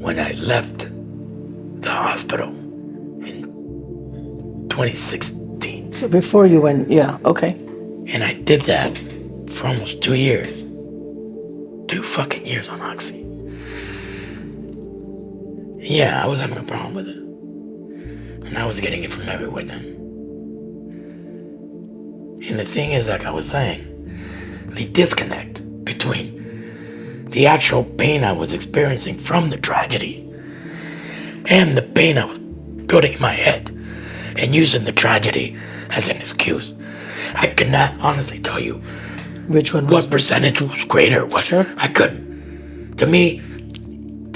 When I left the hospital in 2016. So before you went, yeah, okay. And I did that for almost 2 years. 2 fucking years on Oxy. Yeah, I was having a problem with it. And I was getting it from everywhere then. And the thing is, like I was saying, the disconnect between the actual pain I was experiencing from the tragedy and the pain I was building in my head and using the tragedy as an excuse. I could not honestly tell you Which one was what percentage was greater. What Sure. I couldn't. To me,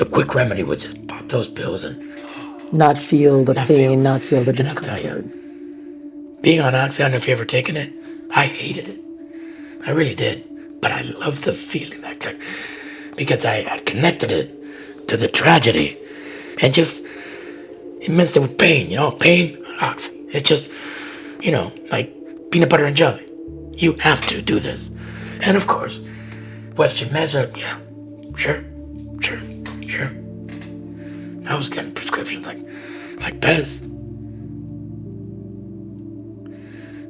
the quick remedy was just pop those pills and not feel the Not pain, feel. not feel the And I'll tell discomfort? being on Oxy, I don't know if you ever taken it. I hated it. I really did. But I loved the feeling that took, because I connected it to the tragedy. And just, it meant there was pain, pain, Oxy. It just, like peanut butter and jelly. You have to do this. And of course, Western meds are, yeah, sure. I was getting prescriptions like Pez.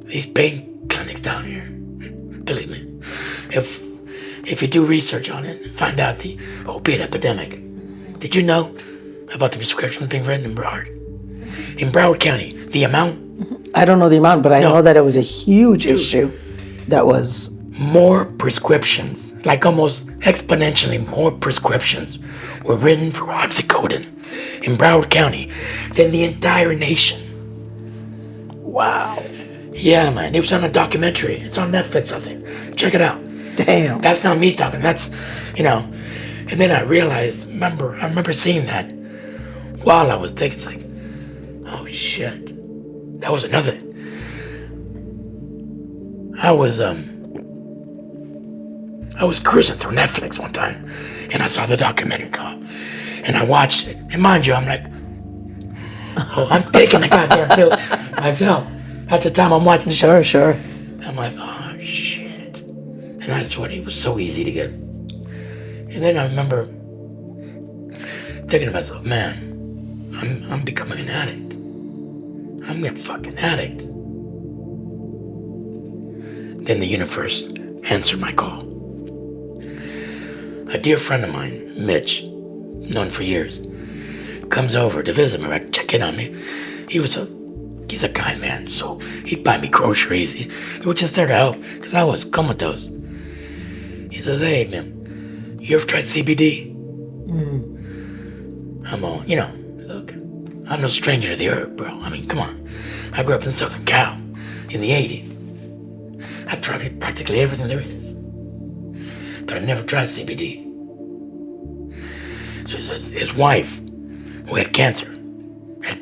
These pain clinics down here, believe me, if you do research on it, find out the opiate epidemic. Did you know about the prescriptions being written in Broward? In Broward County, the amount? I don't know the amount, but I know that it was a huge issue that was... More prescriptions, like almost exponentially more prescriptions, were written for oxycodone in Broward County than the entire nation. Wow. Yeah, man, it was on a documentary. It's on Netflix, I think. Check it out. Damn. That's not me talking. That's, And then I realized, I remember seeing that while I was thinking, it's like, oh shit. That was another. I was cruising through Netflix one time, and I saw the documentary come, and I watched it. And mind you, I'm like, oh, I'm taking the goddamn pill myself. At the time I'm watching the show. Sure. I'm like, oh shit. And I swear it was so easy to get. And then I remember thinking to myself, man, I'm becoming an addict. I'm a fucking addict. Then the universe answered my call. A dear friend of mine, Mitch, known for years, comes over to visit me, right? Check in on me. He's a kind man, so he'd buy me groceries. He was just there to help, because I was comatose. He says, hey, man, you ever tried CBD? I'm all, look, I'm no stranger to the herb, bro. I mean, come on. I grew up in Southern Cal in the 80s. I've tried practically everything there is. But I never tried CBD. So he says, his wife, who had cancer, had,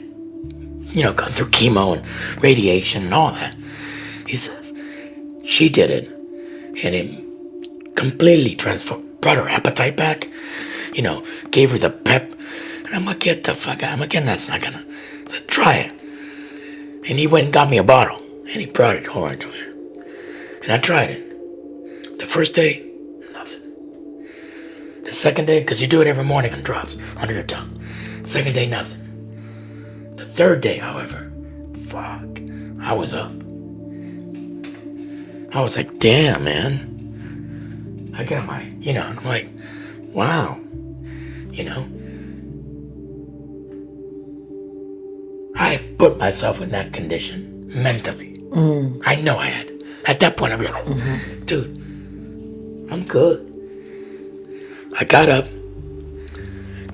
gone through chemo and radiation and all that. He says, she did it, and it completely transformed, brought her appetite back, gave her the pep. And I'm like, get the fuck out. I'm like, that's not gonna, so try it. And he went and got me a bottle, and he brought it over to her. And I tried it. The first day, nothing. The second day, because you do it every morning on drops under your tongue. Second day, nothing. The third day, however, fuck, I was up. I was like, damn, man. I got my, I'm like, wow, I put myself in that condition mentally. I know I had. At that point, I realized, dude, I'm good. I got up,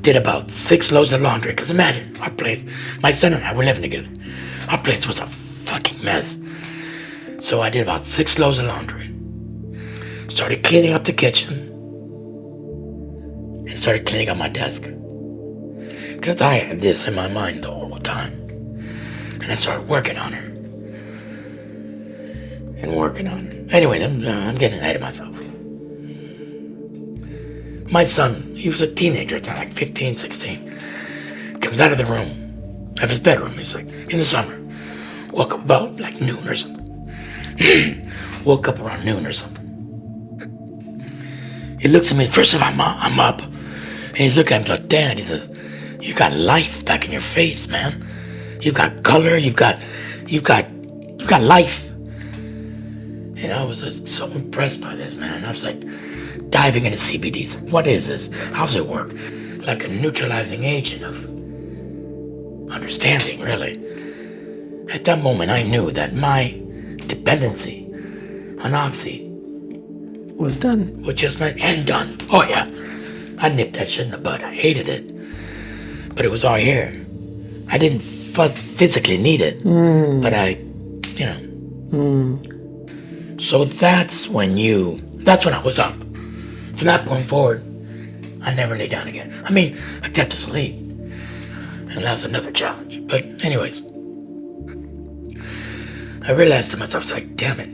did about 6 loads of laundry, because imagine, our place, my son and I were living together. Our place was a fucking mess. So I did about 6 loads of laundry. Started cleaning up the kitchen. And started cleaning up my desk. Because I had this in my mind the whole time. And I started working on her. And working on her. Anyway, I'm getting ahead of myself. My son, he was a teenager at the time, like 15, 16. Comes out of the room, of his bedroom, he's like, in the summer. Woke up about like noon or something. Woke up around noon or something. He looks at me, first of all, I'm up. And he's looking at me like, Dad, he says, you got life back in your face, man. You got color, you've got life. And I was just so impressed by this, man. I was like diving into CBDs. What is this? How does it work? Like a neutralizing agent of understanding, really. At that moment, I knew that my dependency on oxy Was done. was just meant and done. Oh yeah, I nipped that shit in the bud. I hated it, but it was all here. I didn't physically need it, but I. So that's when I was up. From that point forward, I never lay down again. I mean, except to sleep. And that was another challenge. But anyways, I realized to myself, I was like, damn it.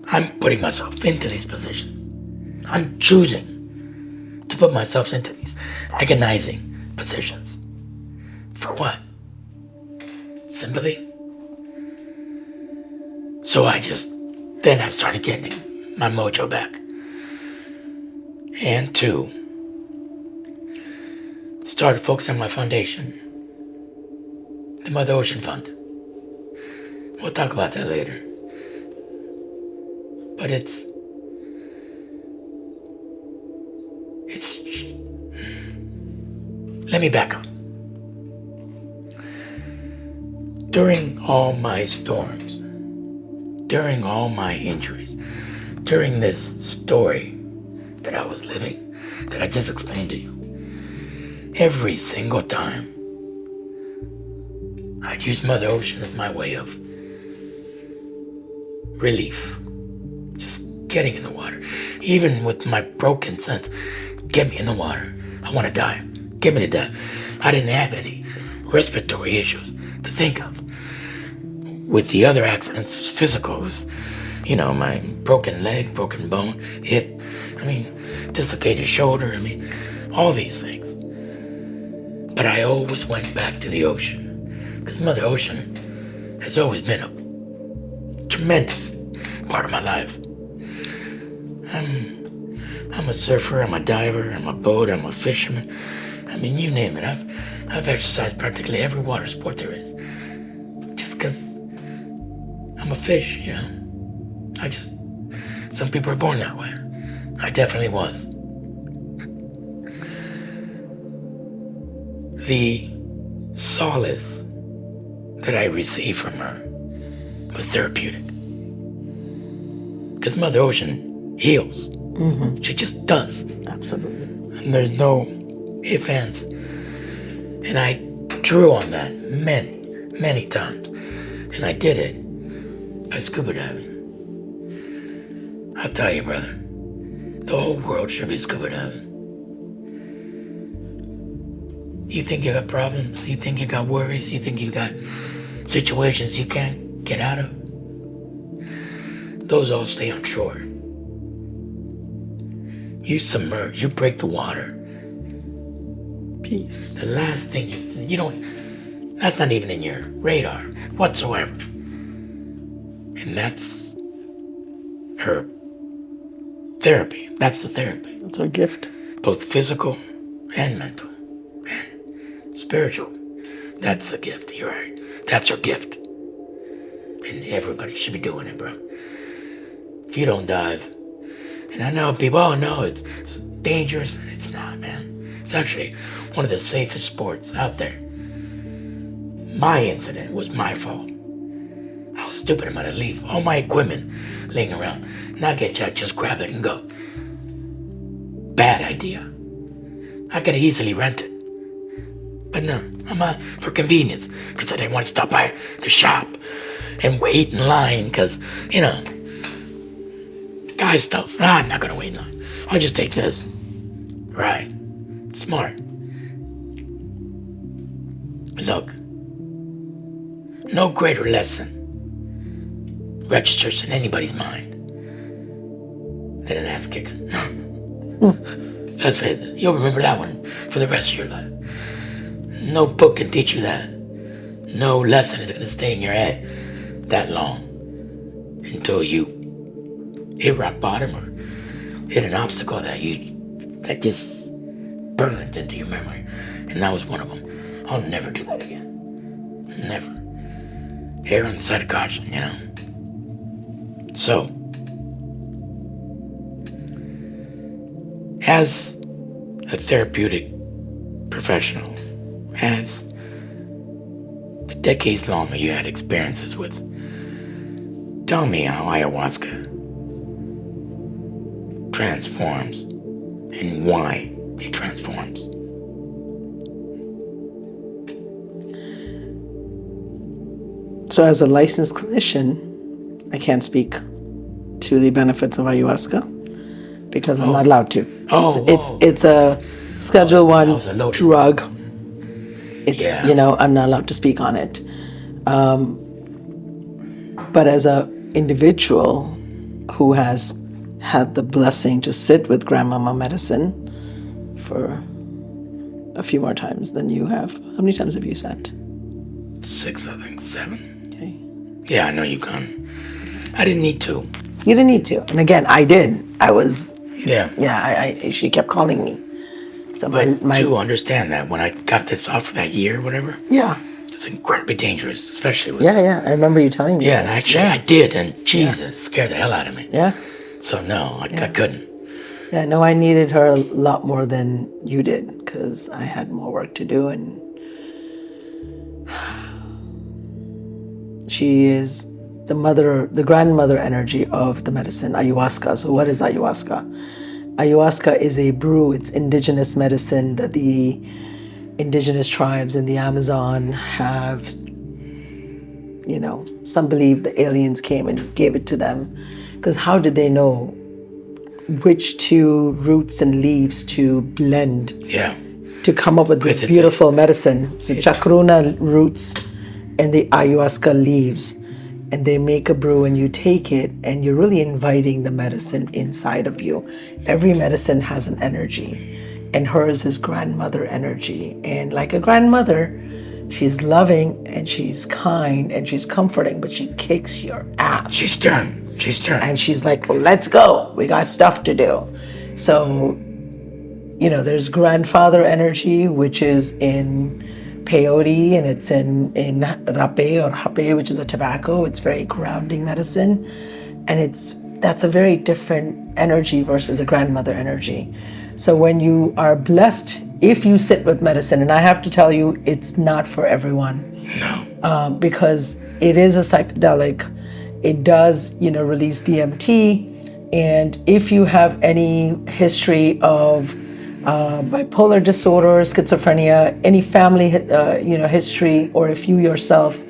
I'm putting myself into these positions. I'm choosing to put myself into these agonizing positions. For what? Sympathy? So then I started getting my mojo back. And two, started focusing on my foundation, the Mother Ocean Fund. We'll talk about that later. But it's let me back up. During all my storms, during all my injuries, during this story that I was living, that I just explained to you, every single time, I'd use Mother Ocean as my way of relief. Just getting in the water. Even with my broken sense, get me in the water. I want to die. Get me to die. I didn't have any respiratory issues to think of. With the other accidents, physical, it was, my broken leg, broken bone, hip, dislocated shoulder, all these things. But I always went back to the ocean, because Mother Ocean has always been a tremendous part of my life. I'm a surfer, I'm a diver, I'm a boat, I'm a fisherman. You name it. I've exercised practically every water sport there is. Just because I'm a fish, some people are born that way. I definitely was. The solace that I received from her was therapeutic. Because Mother Ocean heals. Mm-hmm. She just does. Absolutely. And there's no ifs, ands. And I drew on that many, many times. And I did it by scuba diving. I'll tell you, brother, the whole world should be scuba diving. You think you got problems? You think you got worries? You think you got situations you can't get out of? Those all stay on shore. You submerge, you break the water. Peace. The last thing you don't, that's not even in your radar whatsoever. And that's her therapy. That's the therapy. That's our gift. Both physical and mental and spiritual. That's the gift. You're right. That's her gift. And everybody should be doing it, bro. If you don't dive, and I know people, oh no, it's dangerous. It's not, man. It's actually one of the safest sports out there. My incident was my fault. How stupid am I to leave all my equipment laying around, not get checked, just grab it and go? Bad idea. I could have easily rented. But no, I'm out for convenience, because I didn't want to stop by the shop and wait in line, because, guy stuff. I'm not going to wait in line. I'll just take this. Right. Smart. Look, no greater lesson registers in anybody's mind than an ass kicking. Let's face it, you'll remember that one for the rest of your life. No book can teach you that. No lesson is going to stay in your head that long until you hit rock bottom or hit an obstacle that just burned into your memory. And that was one of them. I'll never do that again. Never. Hair on the side of caution, you know. So, as a therapeutic professional, as the decades long that you had experiences with, tell me how ayahuasca transforms and why it transforms. So as a licensed clinician, I can't speak to the benefits of ayahuasca because I'm not allowed to. It's a Schedule 1 drug. You know, I'm not allowed to speak on it. But as a individual who has had the blessing to sit with grandmama medicine for a few more times than you have. How many times have you sat? 6, I think, 7. Okay. Yeah, I know you've gone. I didn't need to. You didn't need to. And again, I did. I was... Yeah. Yeah, she kept calling me. So but to understand that when I got this off for that year or whatever, it's incredibly dangerous, especially with... Yeah, I remember you telling me that. And actually I did, and Jesus, scared the hell out of me. Yeah. So no, I couldn't. Yeah, no, I needed her a lot more than you did because I had more work to do, and she is the grandmother energy of the medicine, ayahuasca. So what is ayahuasca? Ayahuasca is a brew. It's indigenous medicine that the indigenous tribes in the Amazon have, you know, some believe the aliens came and gave it to them. Because how did they know which 2 roots and leaves to blend to come up with this beautiful medicine? So chacruna roots and the ayahuasca leaves. And they make a brew and you take it and you're really inviting the medicine inside of you. Every medicine has an energy and hers is grandmother energy. And like a grandmother, she's loving and she's kind and she's comforting, but she kicks your ass. She's stern. And she's like, well, let's go. We got stuff to do. So, you know, there's grandfather energy, which is in peyote, and it's in rape or hape, which is a tobacco. It's very grounding medicine. And that's a very different energy versus a grandmother energy. So when you are blessed, if you sit with medicine, and I have to tell you, it's not for everyone. No. Because it is a psychedelic. It does, you know, release DMT. And if you have any history of bipolar disorder, schizophrenia, any family, history, or if you yourself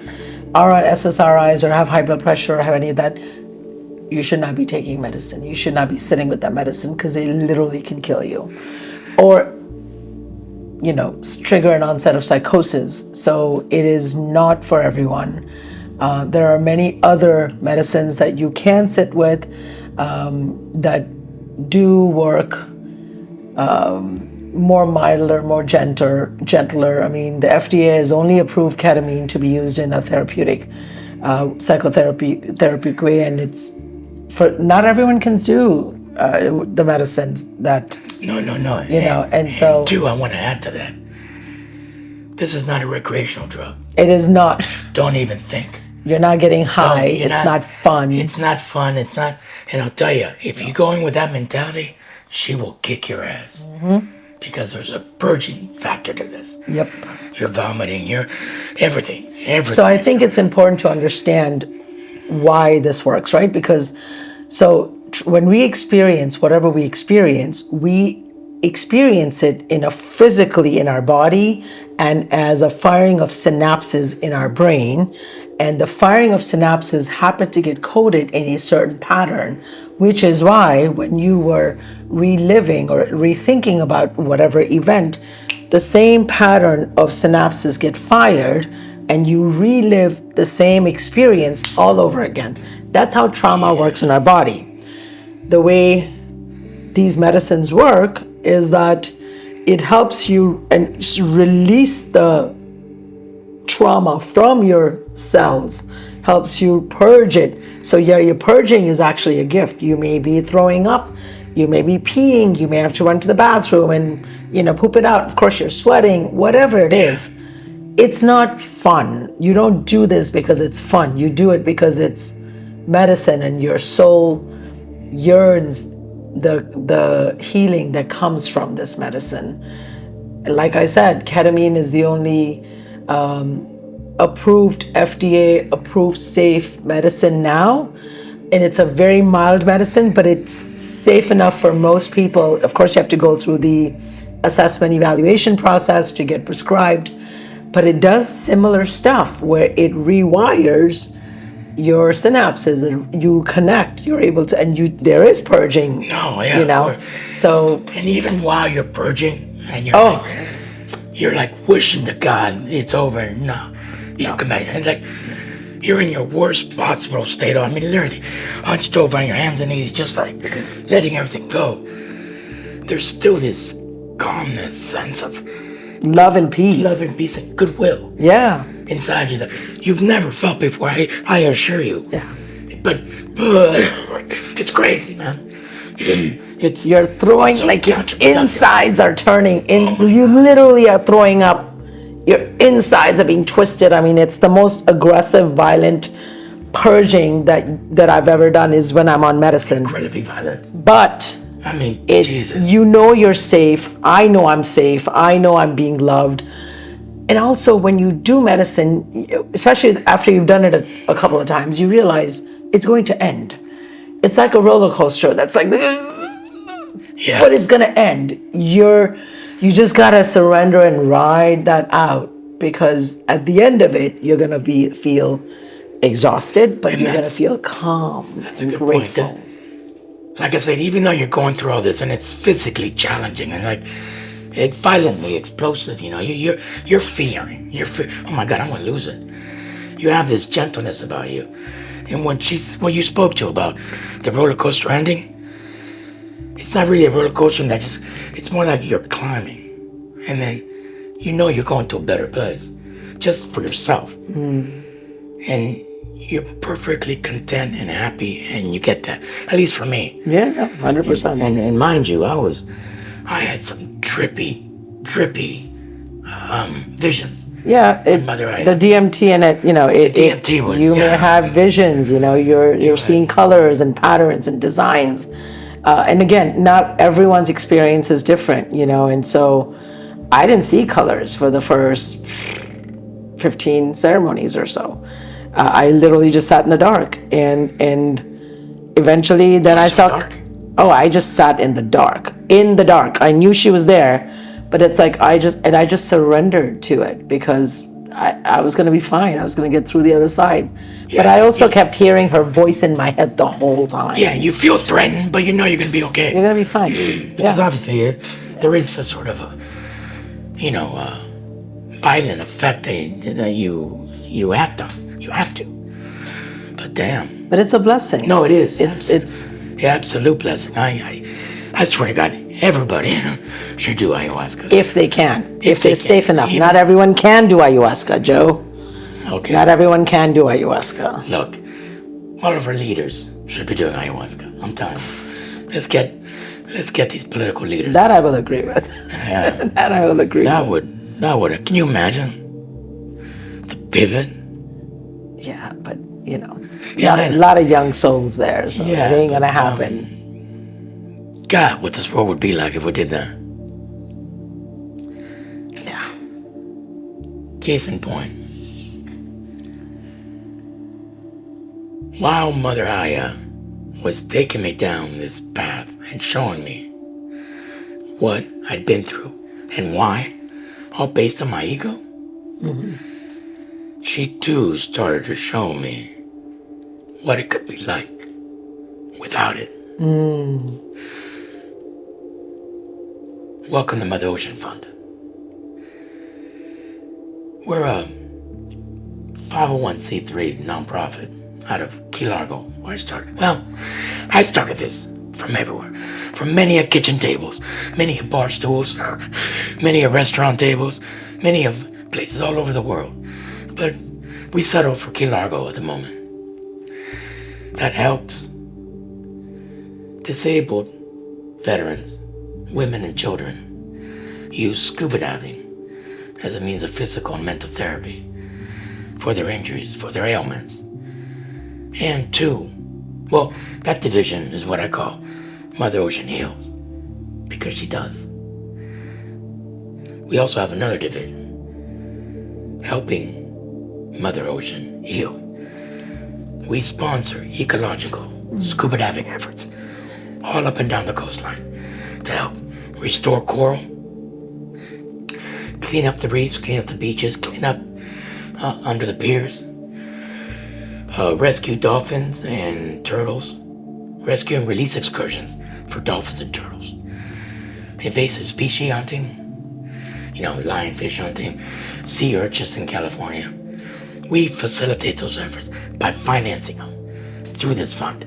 are on SSRIs or have high blood pressure or have any of that, you should not be taking medicine. You should not be sitting with that medicine because it literally can kill you. Or, you know, trigger an onset of psychosis. So it is not for everyone. There are many other medicines that you can sit with that do work more milder, more gentler. I mean, the FDA has only approved ketamine to be used in a therapeutic therapeutic way, and it's for not everyone can do the medicines that. No. You know, and so. Too, I want to add to that. This is not a recreational drug. It is not. Don't even think. You're not getting high. It's not fun. It's not fun. It's not. And I'll tell you, if you're going with that mentality, she will kick your ass. Mm-hmm. Because there's a purging factor to this. Yep. You're vomiting. You're everything. So I think it's important to understand why this works, right? Because when we experience whatever we experience it physically in our body and as a firing of synapses in our brain. And the firing of synapses happen to get coded in a certain pattern, which is why when you were reliving or rethinking about whatever event, the same pattern of synapses get fired and you relive the same experience all over again. That's how trauma works in our body. The way these medicines work is that it helps you and release the trauma from your cells, helps you purge it. So yeah, your purging is actually a gift. You may be throwing up, you may be peeing, you may have to run to the bathroom and poop it out. Of course you're sweating, whatever it is. It's not fun. You don't do this because it's fun. You do it because it's medicine and your soul yearns the healing that comes from this medicine. And like I said, ketamine is the only approved, FDA approved safe medicine now. And it's a very mild medicine, but it's safe enough for most people. Of course, you have to go through the assessment evaluation process to get prescribed, but it does similar stuff where it rewires your synapses and you connect, you're able to, and there is purging. No, yeah, of course. So, and even while you're purging, and you're like wishing to God it's over. No, come back. And like you're in your worst possible state. I mean, literally hunched over on your hands and knees, just like letting everything go. There's still this calmness, sense of love and peace and goodwill. Yeah. Inside you that you've never felt before. I assure you. Yeah. But it's crazy, man. You're throwing so like your insides are turning in. You literally are throwing up. Your insides are being twisted. I mean, it's the most aggressive, violent purging that I've ever done is when I'm on medicine. Incredibly violent. But I mean, it's Jesus. You're safe. I know I'm safe. I know I'm being loved. And also, when you do medicine, especially after you've done it a couple of times, you realize it's going to end. It's like a roller coaster that's like, yeah. But it's going to end. You just got to surrender and ride that out, because at the end of it, you're going to feel exhausted, but you're going to feel calm and grateful. Point. Like I said, even though you're going through all this and it's physically challenging and like violently explosive, you're fearing. Oh my God, I'm gonna lose it. You have this gentleness about you. And when you spoke to about the roller coaster ending, it's not really a roller coaster, it's more like you're climbing. And then you're going to a better place. Just for yourself. And you're perfectly content and happy, and you get that. At least for me. Yeah, 100%. And mind you, I had some drippy visions. Yeah, the DMT in it, you may have visions. You're seeing colors and patterns and designs. And again, not everyone's experience is different, and so I didn't see colors for the first 15 ceremonies or so. I literally just sat in the dark, and eventually then I saw. Dark? Oh, I just sat in the dark. I knew she was there, but it's like I just surrendered to it, because I was going to be fine. I was going to get through the other side. Yeah, but I also kept hearing her voice in my head the whole time. Yeah, you feel threatened, but you know you're going to be okay. You're going to be fine. Because obviously there is a sort of a, violent effect that you act on. You have to. But damn. But it's a blessing. No, it is. It's absolute blessing. I swear to God, everybody should do ayahuasca. If they can. If they're safe enough. Not everyone can do ayahuasca, Joe. Okay. Not everyone can do ayahuasca. Look, all of our leaders should be doing ayahuasca. I'm telling you. Let's get these political leaders. That I will agree with. Yeah. That I will agree with. That would. Can you imagine the pivot? Yeah, but a lot of young souls there, so it ain't gonna happen. God, what this world would be like if we did that. Yeah. Case in point. While Mother Aya was taking me down this path and showing me what I'd been through and why, all based on my ego, she too started to show me what it could be like without it. Welcome to Mother Ocean Fund. We're a 501c3 nonprofit out of Key Largo, where I started. Well, I started this from everywhere. From many of kitchen tables, many of bar stools, many of restaurant tables, many of places all over the world. But we settled for Key Largo at the moment. That helps disabled veterans, women and children use scuba diving as a means of physical and mental therapy for their injuries, for their ailments. And two, well, that division is what I call Mother Ocean Heals, because she does. We also have another division, helping Mother Ocean heal. We sponsor ecological scuba diving efforts all up and down the coastline to help restore coral, clean up the reefs, clean up the beaches, clean up under the piers, rescue dolphins and turtles, rescue and release excursions for dolphins and turtles, invasive species hunting, lionfish hunting, sea urchins in California. We facilitate those efforts by financing them through this fund.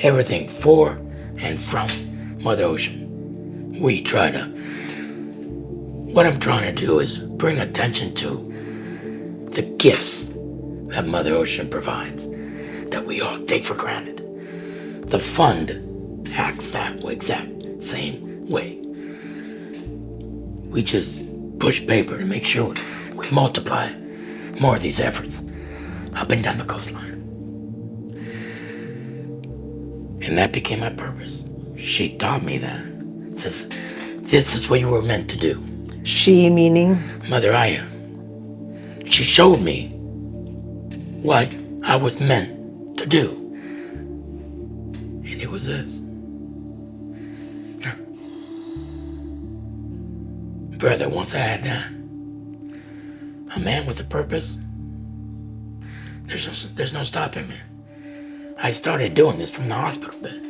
Everything for and from Mother Ocean. What I'm trying to do is bring attention to the gifts that Mother Ocean provides that we all take for granted. The fund acts that exact same way. We just push paper to make sure we multiply more of these efforts up and down the coastline. And that became my purpose. She taught me that. Says, this is what you were meant to do. She meaning? Mother Aya. She showed me what I was meant to do. And it was this. Brother, once I had that, a man with a purpose, there's no stopping me. I started doing this from the hospital bed.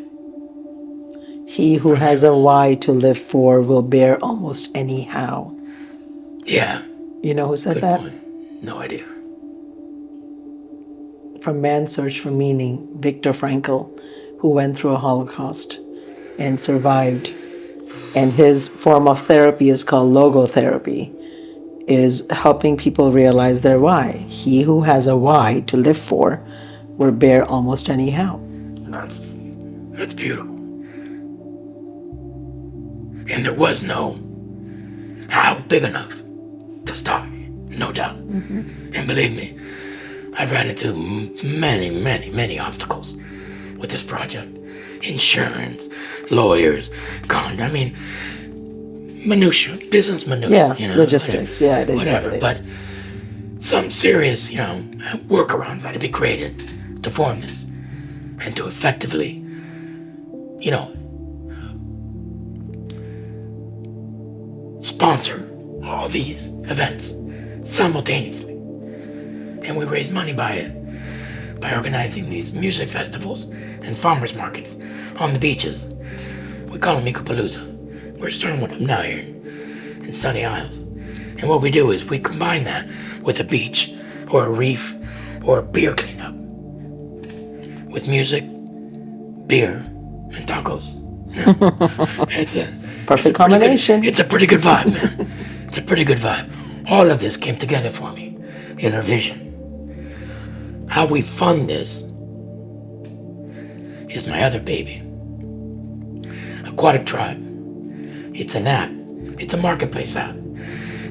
He who has a why to live for will bear almost any how. Yeah. You know who said Good that? point. No idea. From Man's Search for Meaning, Viktor Frankl, who went through a Holocaust and survived. And his form of therapy is called logotherapy, is helping people realize their why. He who has a why to live for will bear almost any how. That's beautiful. And there was no how big enough to stop me, no doubt. Mm-hmm. And believe me, I've ran into many, many, many obstacles with this project. Insurance, lawyers, minutia, business minutia. Yeah, logistics. Whatever, yeah, it is whatever. what it But is. some serious, workarounds had to be created to form this and to effectively, sponsor all these events simultaneously. And we raise money by it, by organizing these music festivals and farmers markets on the beaches. We call them Ecopalooza. We're starting with them now here in Sunny Isles. And what we do is we combine that with a beach or a reef or a beer cleanup with music, beer, and tacos. It's a Perfect combination. It's a pretty good vibe, man. It's a pretty good vibe. All of this came together for me in her vision. How we fund this is my other baby. Aquatic Tribe. It's an app. It's a marketplace app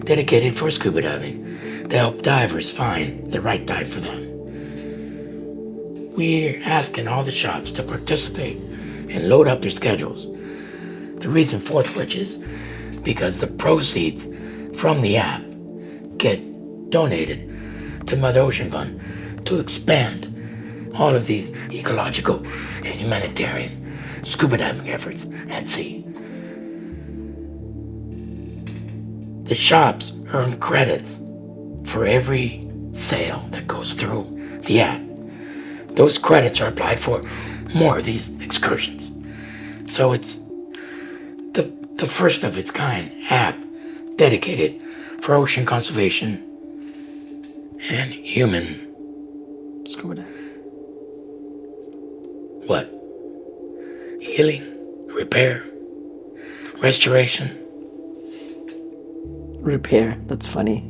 dedicated for scuba diving to help divers find the right dive for them. We're asking all the shops to participate and load up their schedules. The reason for which is because the proceeds from the app get donated to Mother Ocean Fund to expand all of these ecological and humanitarian scuba diving efforts at sea. The shops earn credits for every sale that goes through the app. Those credits are applied for more of these excursions. So it's the first of its kind app dedicated for ocean conservation and human. Let's go with that. What? Healing, repair, restoration. Repair. That's funny.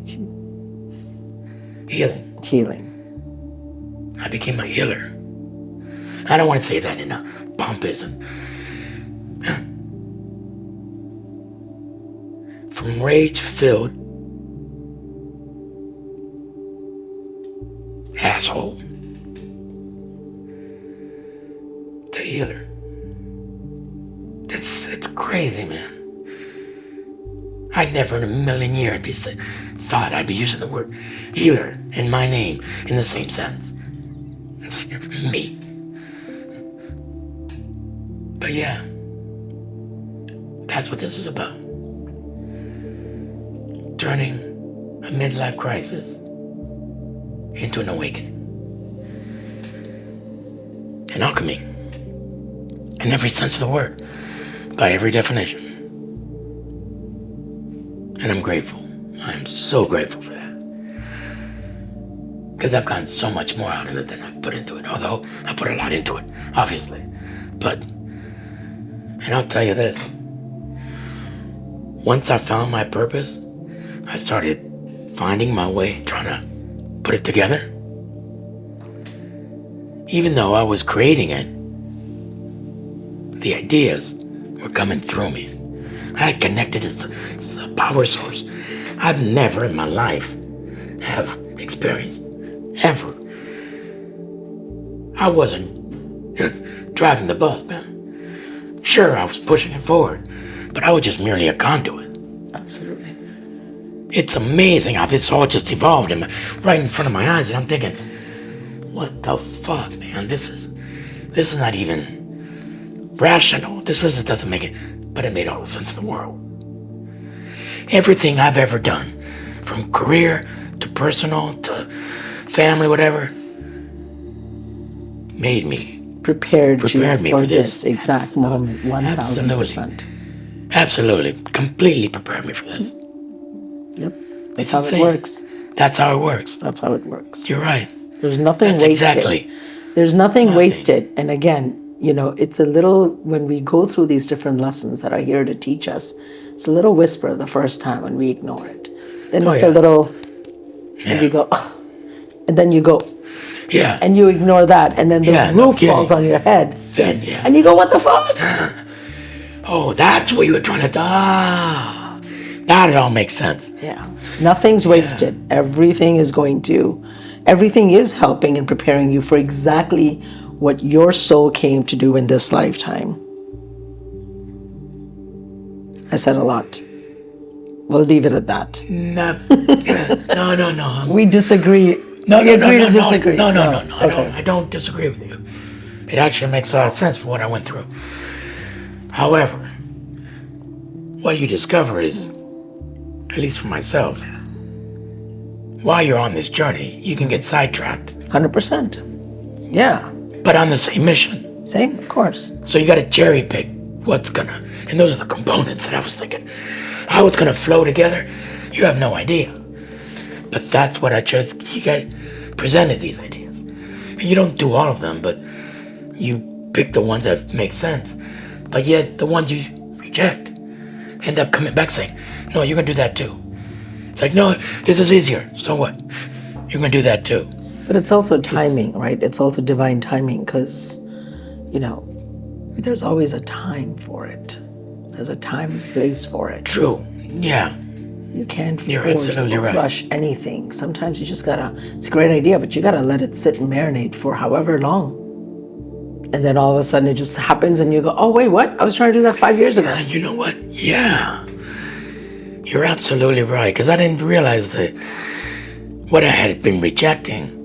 Healing. Healing. I became a healer. I don't want to say that in a pompous and from rage-filled asshole to healer. It's crazy, man. I never in a million years thought I'd be using the word healer in my name in the same sentence. It's me. But yeah, that's what this is about. Turning a midlife crisis into an awakening. An alchemy. In every sense of the word. By every definition. And I'm grateful. I'm so grateful for that. Because I've gotten so much more out of it than I've put into it. Although I put a lot into it, obviously. But, and I'll tell you this. Once I found my purpose, I started finding my way, trying to put it together. Even though I was creating it, the ideas were coming through me. I had connected it to a power source I've never in my life have experienced, ever. I wasn't driving the bus, man. Sure, I was pushing it forward, but I was just merely a conduit. Absolutely. It's amazing how this all just evolved right in front of my eyes, and I'm thinking, what the fuck, man? This is not even rational. Doesn't make it, but it made all the sense in the world. Everything I've ever done, from career to personal to family, whatever, made me. Prepared you me for for this exact moment, 1000%. Absolutely. Completely prepared me for this. Yep. That's It's how insane. it works. That's how it works. That's how it works. You're right. There's nothing That's wasted. exactly. There's nothing wasted. And again, it's a little, when we go through these different lessons that are here to teach us, it's a little whisper the first time when we ignore it. Then it's a little, and you go, ugh. And then you go, yeah. And you ignore that. And then the roof falls on your head. Then, yeah. And you go, what the fuck? Oh, that's what you were trying to do. Ah, now it all makes sense. Yeah. Nothing's wasted. Everything is helping and preparing you for exactly what your soul came to do in this lifetime. I said a lot. We'll leave it at that. No. We disagree. No. Disagree. No. Okay. I don't disagree with you. It actually makes a lot of sense for what I went through. However, what you discover is, at least for myself, while you're on this journey, you can get sidetracked. 100%. Yeah. But on the same mission. Same, of course. So you got to cherry pick and those are the components that I was thinking. How it's going to flow together, you have no idea. But that's what I chose. You guys presented these ideas. And you don't do all of them, but you pick the ones that make sense. But yet, the ones you reject end up coming back saying, no, you're going to do that too. It's like, no, this is easier. So what? You're going to do that too. But it's also timing, right? It's also divine timing because, there's always a time for it. There's a time and place for it. True. Yeah. You can't You're force absolutely or right. rush anything. Sometimes you just gotta, it's a great idea, but you gotta let it sit and marinate for however long. And then all of a sudden it just happens and you go, oh, wait, what? I was trying to do that 5 years ago. You know what? Yeah. You're absolutely right. Because I didn't realize that what I had been rejecting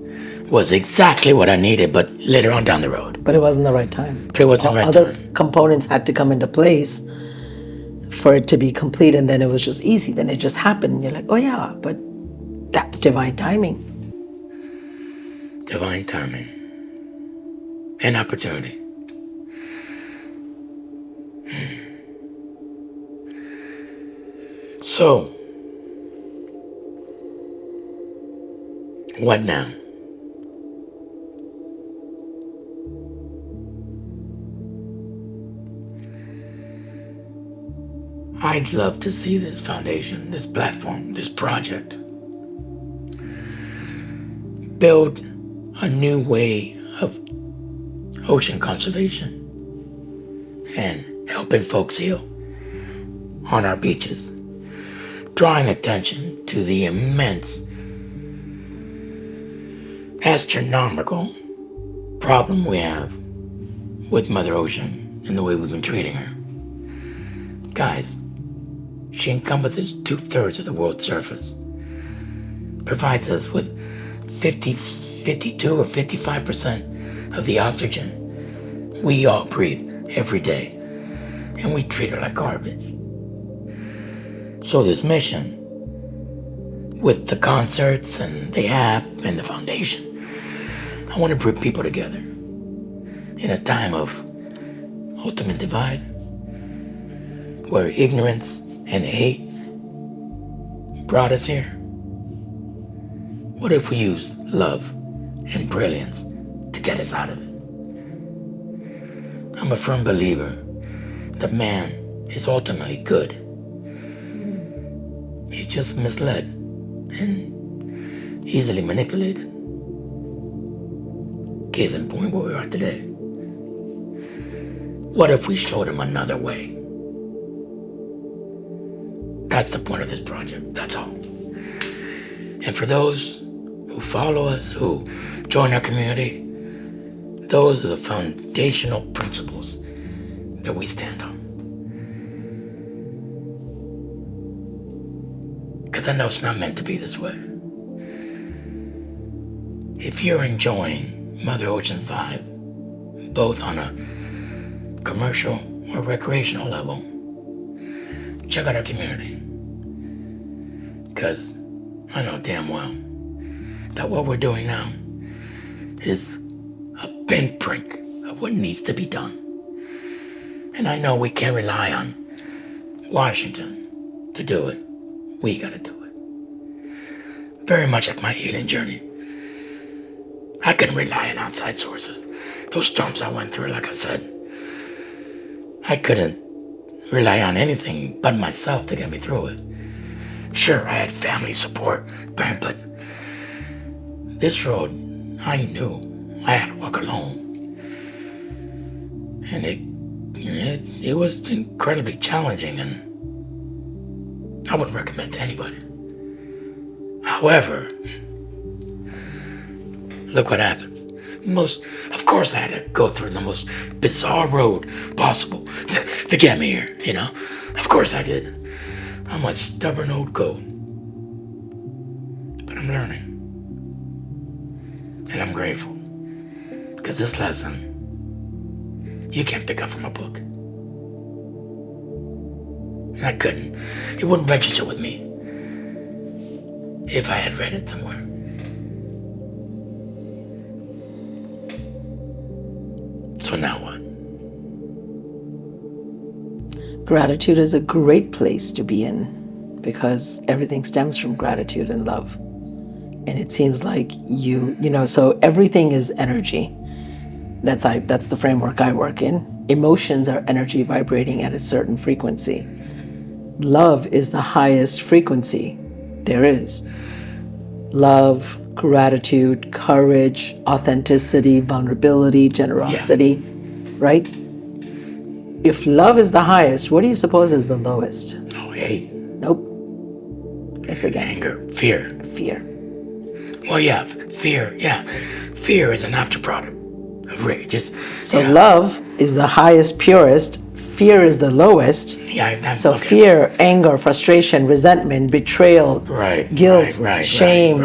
was exactly what I needed, but later on down the road. But it wasn't the right time. But it wasn't the right Other time. components had to come into place for it to be complete, and then it was just easy. Then it just happened. And you're like, oh yeah, but that's divine timing. Divine timing. And opportunity. So, What now? I'd love to see this foundation, this platform, this project build a new way of ocean conservation and helping folks heal on our beaches, drawing attention to the immense, astronomical problem we have with Mother Ocean and the way we've been treating her. Guys, she encompasses 2/3 of the world's surface, provides us with 52 or 55% of the oxygen we all breathe every day, and we treat her like garbage. So this mission, with the concerts and the app and the foundation, I want to bring people together in a time of ultimate divide, where ignorance and hate brought us here. What if we use love and brilliance to get us out of it? I'm a firm believer that man is ultimately good. He's just misled and easily manipulated. Case in point, where we are today. What if we showed him another way? That's the point of this project, that's all. And for those who follow us, who join our community, those are the foundational principles that we stand on. Because I know it's not meant to be this way. If you're enjoying Mother Ocean's vibe, both on a commercial or recreational level, check out our community. Because I know damn well that what we're doing now is a pinprick of what needs to be done. And I know we can't rely on Washington to do it. We gotta do it. Very much like my healing journey. I couldn't rely on outside sources. Those storms I went through, like I said, I couldn't rely on anything but myself to get me through it. Sure, I had family support, but this road, I knew I had to walk alone. And it was incredibly challenging, and I wouldn't recommend to anybody. However, look what happens. Of course I had to go through the most bizarre road possible to get me here, you know? Of course I did. I'm a stubborn old goat. But I'm learning. And I'm grateful. Because this lesson, you can't pick up from a book. And I couldn't. It wouldn't register with me if I had read it somewhere. So now what? Gratitude is a great place to be in because everything stems from gratitude and love. And it seems like you know, so everything is energy. That's the framework I work in. Emotions are energy vibrating at a certain frequency. Love is the highest frequency there is. Love, gratitude, courage, authenticity, vulnerability, generosity, right? If love is the highest, what do you suppose is the lowest? Oh, hate. Nope. Guess again. Anger, fear. Fear. Well, yeah, fear, yeah. Fear is an after product of rage. So love is the highest, purest. Fear is the lowest. Yeah, so okay. Fear, anger, frustration, resentment, betrayal, guilt, shame,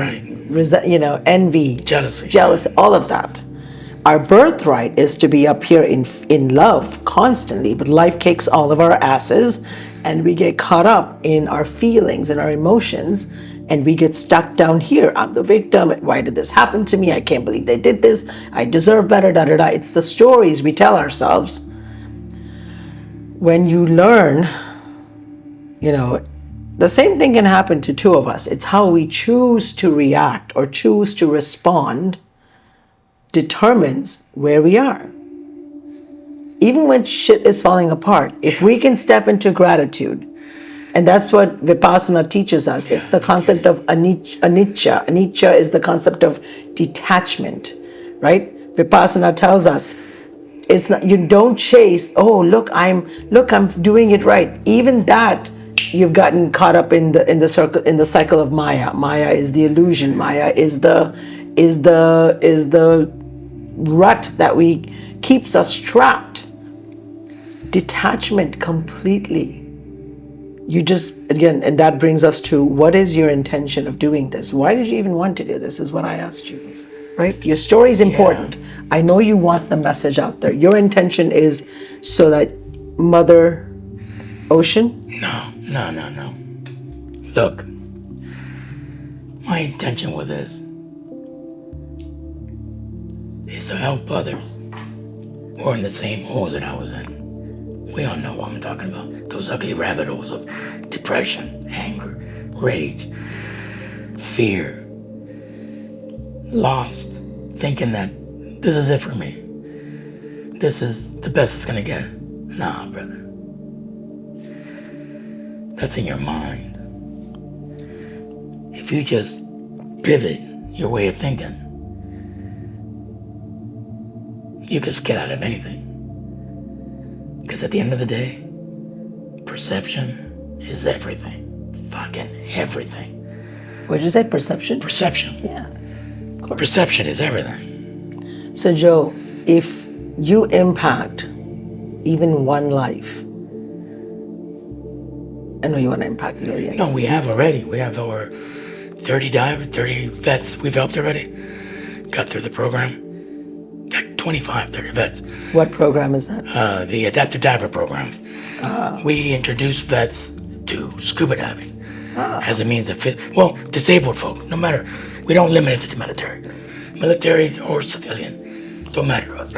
envy, jealousy, all of that. Our birthright is to be up here in love constantly, but life kicks all of our asses and we get caught up in our feelings and our emotions and we get stuck down here. I'm the victim. Why did this happen to me? I can't believe they did this. I deserve better, da da da. It's the stories we tell ourselves. When you learn, the same thing can happen to two of us. It's how we choose to react or choose to respond determines where we are. Even when shit is falling apart, if we can step into gratitude, and that's what Vipassana teaches us. It's the concept of anicca. Anicca is the concept of detachment, right? Vipassana tells us it's not, you don't chase, oh, look, I'm doing it right. Even that, you've gotten caught up in the cycle of Maya. Maya is the illusion. Maya is the rut that keeps us trapped. Detachment completely. You just, again, and that brings us to, what is your intention of doing this? Why did you even want to do this, is what I asked you, right? Your story is important. Yeah. I know you want the message out there. Your intention is so that Mother Ocean? No. Look, my intention with this is to help others who are in the same holes that I was in. We all know what I'm talking about. Those ugly rabbit holes of depression, anger, rage, fear, lost, thinking that this is it for me. This is the best it's gonna get. Nah, brother. That's in your mind. If you just pivot your way of thinking, you can get out of anything. Because at the end of the day, perception is everything. Fucking everything. What did you say? Perception? Perception. Yeah, of course. Perception is everything. So, Joe, if you impact even one life, I know you want to impact millions. No, we have already. We have over 30 vets we've helped already. Got through the program. Like 25, 30 vets. What program is that? The Adaptive Diver program. We introduce vets to scuba diving as a means of disabled folk, no matter. We don't limit it to the military or civilian. Don't matter to us.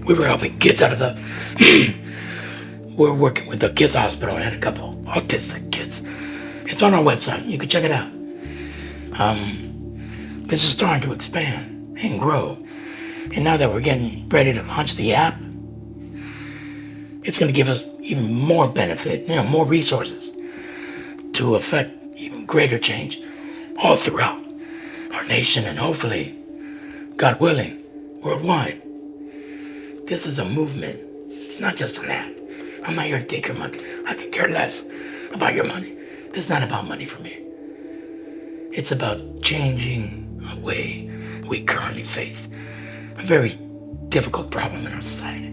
We were helping kids out of the... We're working with the kids hospital and had a couple autistic kids. It's on our website. You can check it out. This is starting to expand and grow. And now that we're getting ready to launch the app, it's going to give us even more benefit, more resources to affect even greater change all throughout our nation and hopefully, God willing, worldwide. This is a movement. It's not just an app. I'm not here to take your money. I could care less about your money. It's not about money for me. It's about changing a way we currently face a very difficult problem in our society.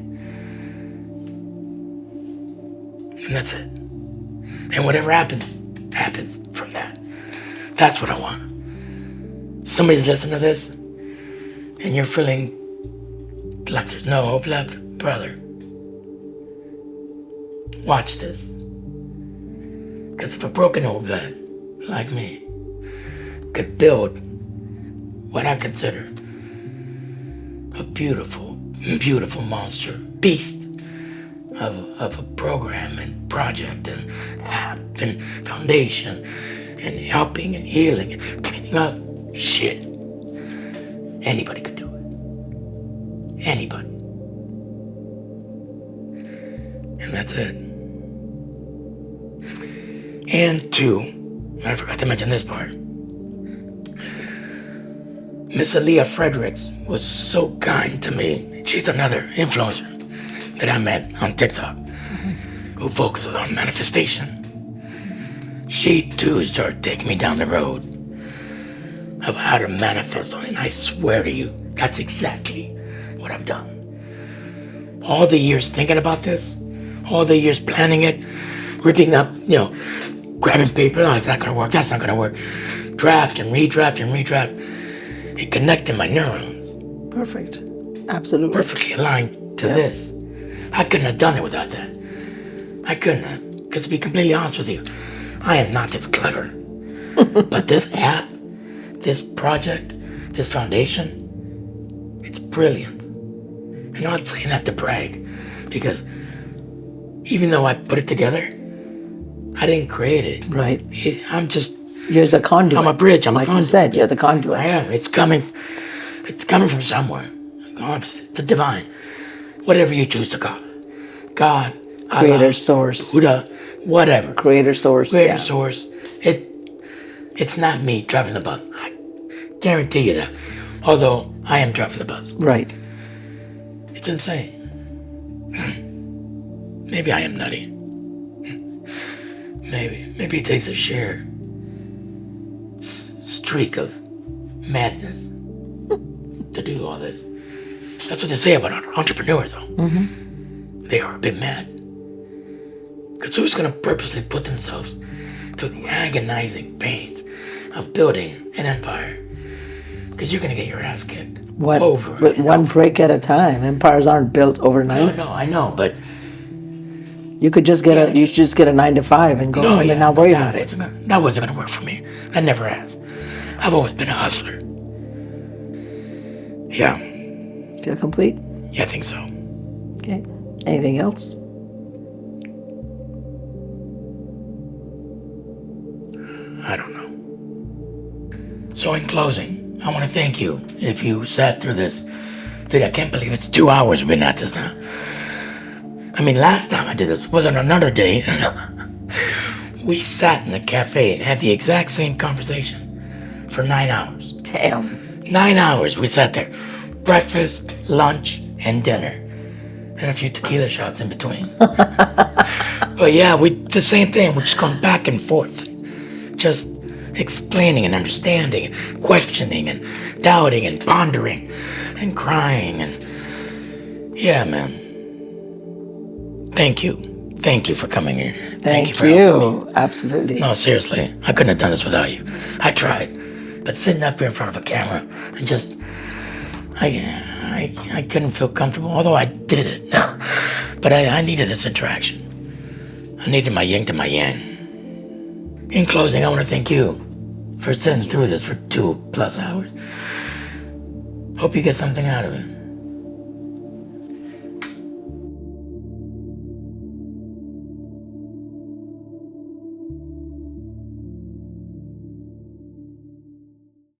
And that's it. And whatever happens from that. That's what I want. Somebody's listening to this and you're feeling like there's no hope left, brother. Watch this. Because if a broken old vet like me could build what I consider a beautiful, beautiful monster, beast of a program and project and app and foundation and helping and healing and cleaning up shit. Anybody could do it. Anybody. And that's it. And two, I forgot to mention this part. Miss Aaliyah Fredericks was so kind to me. She's another influencer that I met on TikTok who focuses on manifestation. She too started taking me down the road of how to manifest, and I swear to you, that's exactly what I've done. All the years thinking about this, all the years planning it, ripping up, grabbing paper, oh, it's not gonna work, that's not gonna work. Draft and redraft and redraft. It connected my neurons. Perfect. Absolutely. Perfectly aligned to this. I couldn't have done it without that. I couldn't have. Because to be completely honest with you, I am not this clever. But this app, this project, this foundation, it's brilliant. And I'm not saying that to brag, because even though I put it together, I didn't create it. Right. I'm just, You're the conduit. I'm a bridge. I'm a like you conduit. said, you're the conduit. I am. It's coming from somewhere. God, the divine. Whatever you choose to call it. God, Creator, Allah, source. Buddha, whatever. Creator, source. Creator, yeah. source. It's not me driving the bus. I guarantee you that. Although I am driving the bus. Right. It's insane. Maybe I am nutty. Maybe it takes a sheer streak of madness to do all this. That's what they say about entrepreneurs, though. Mm-hmm. They are a bit mad. Because who's going to purposely put themselves through the agonizing pains of building an empire? Because you're going to get your ass kicked. One break at a time. Empires aren't built overnight. I know, but you could just get you should just get a 9 to 5 and go and not worry about it. That wasn't going to work for me. That never has. I've always been a hustler. Yeah. Feel complete? Yeah, I think so. Okay. Anything else? I don't know. So in closing, I want to thank you if you sat through this video. I can't believe it's 2 hours we've been at this now. I mean, last time I did this was on another day. We sat in a cafe and had the exact same conversation for 9 hours. Damn. 9 hours we sat there. Breakfast, lunch, and dinner. And a few tequila shots in between. But yeah, the same thing. We're just going back and forth. Just explaining and understanding and questioning and doubting and pondering and crying and yeah, man. Thank you. Thank you for coming here. Thank you for helping me. Absolutely. No, seriously. I couldn't have done this without you. I tried. But sitting up here in front of a camera and just I couldn't feel comfortable, although I did it. But I needed this interaction. I needed my yin to my yang. In closing, I want to thank you for sitting through this for 2+ hours. Hope you get something out of it.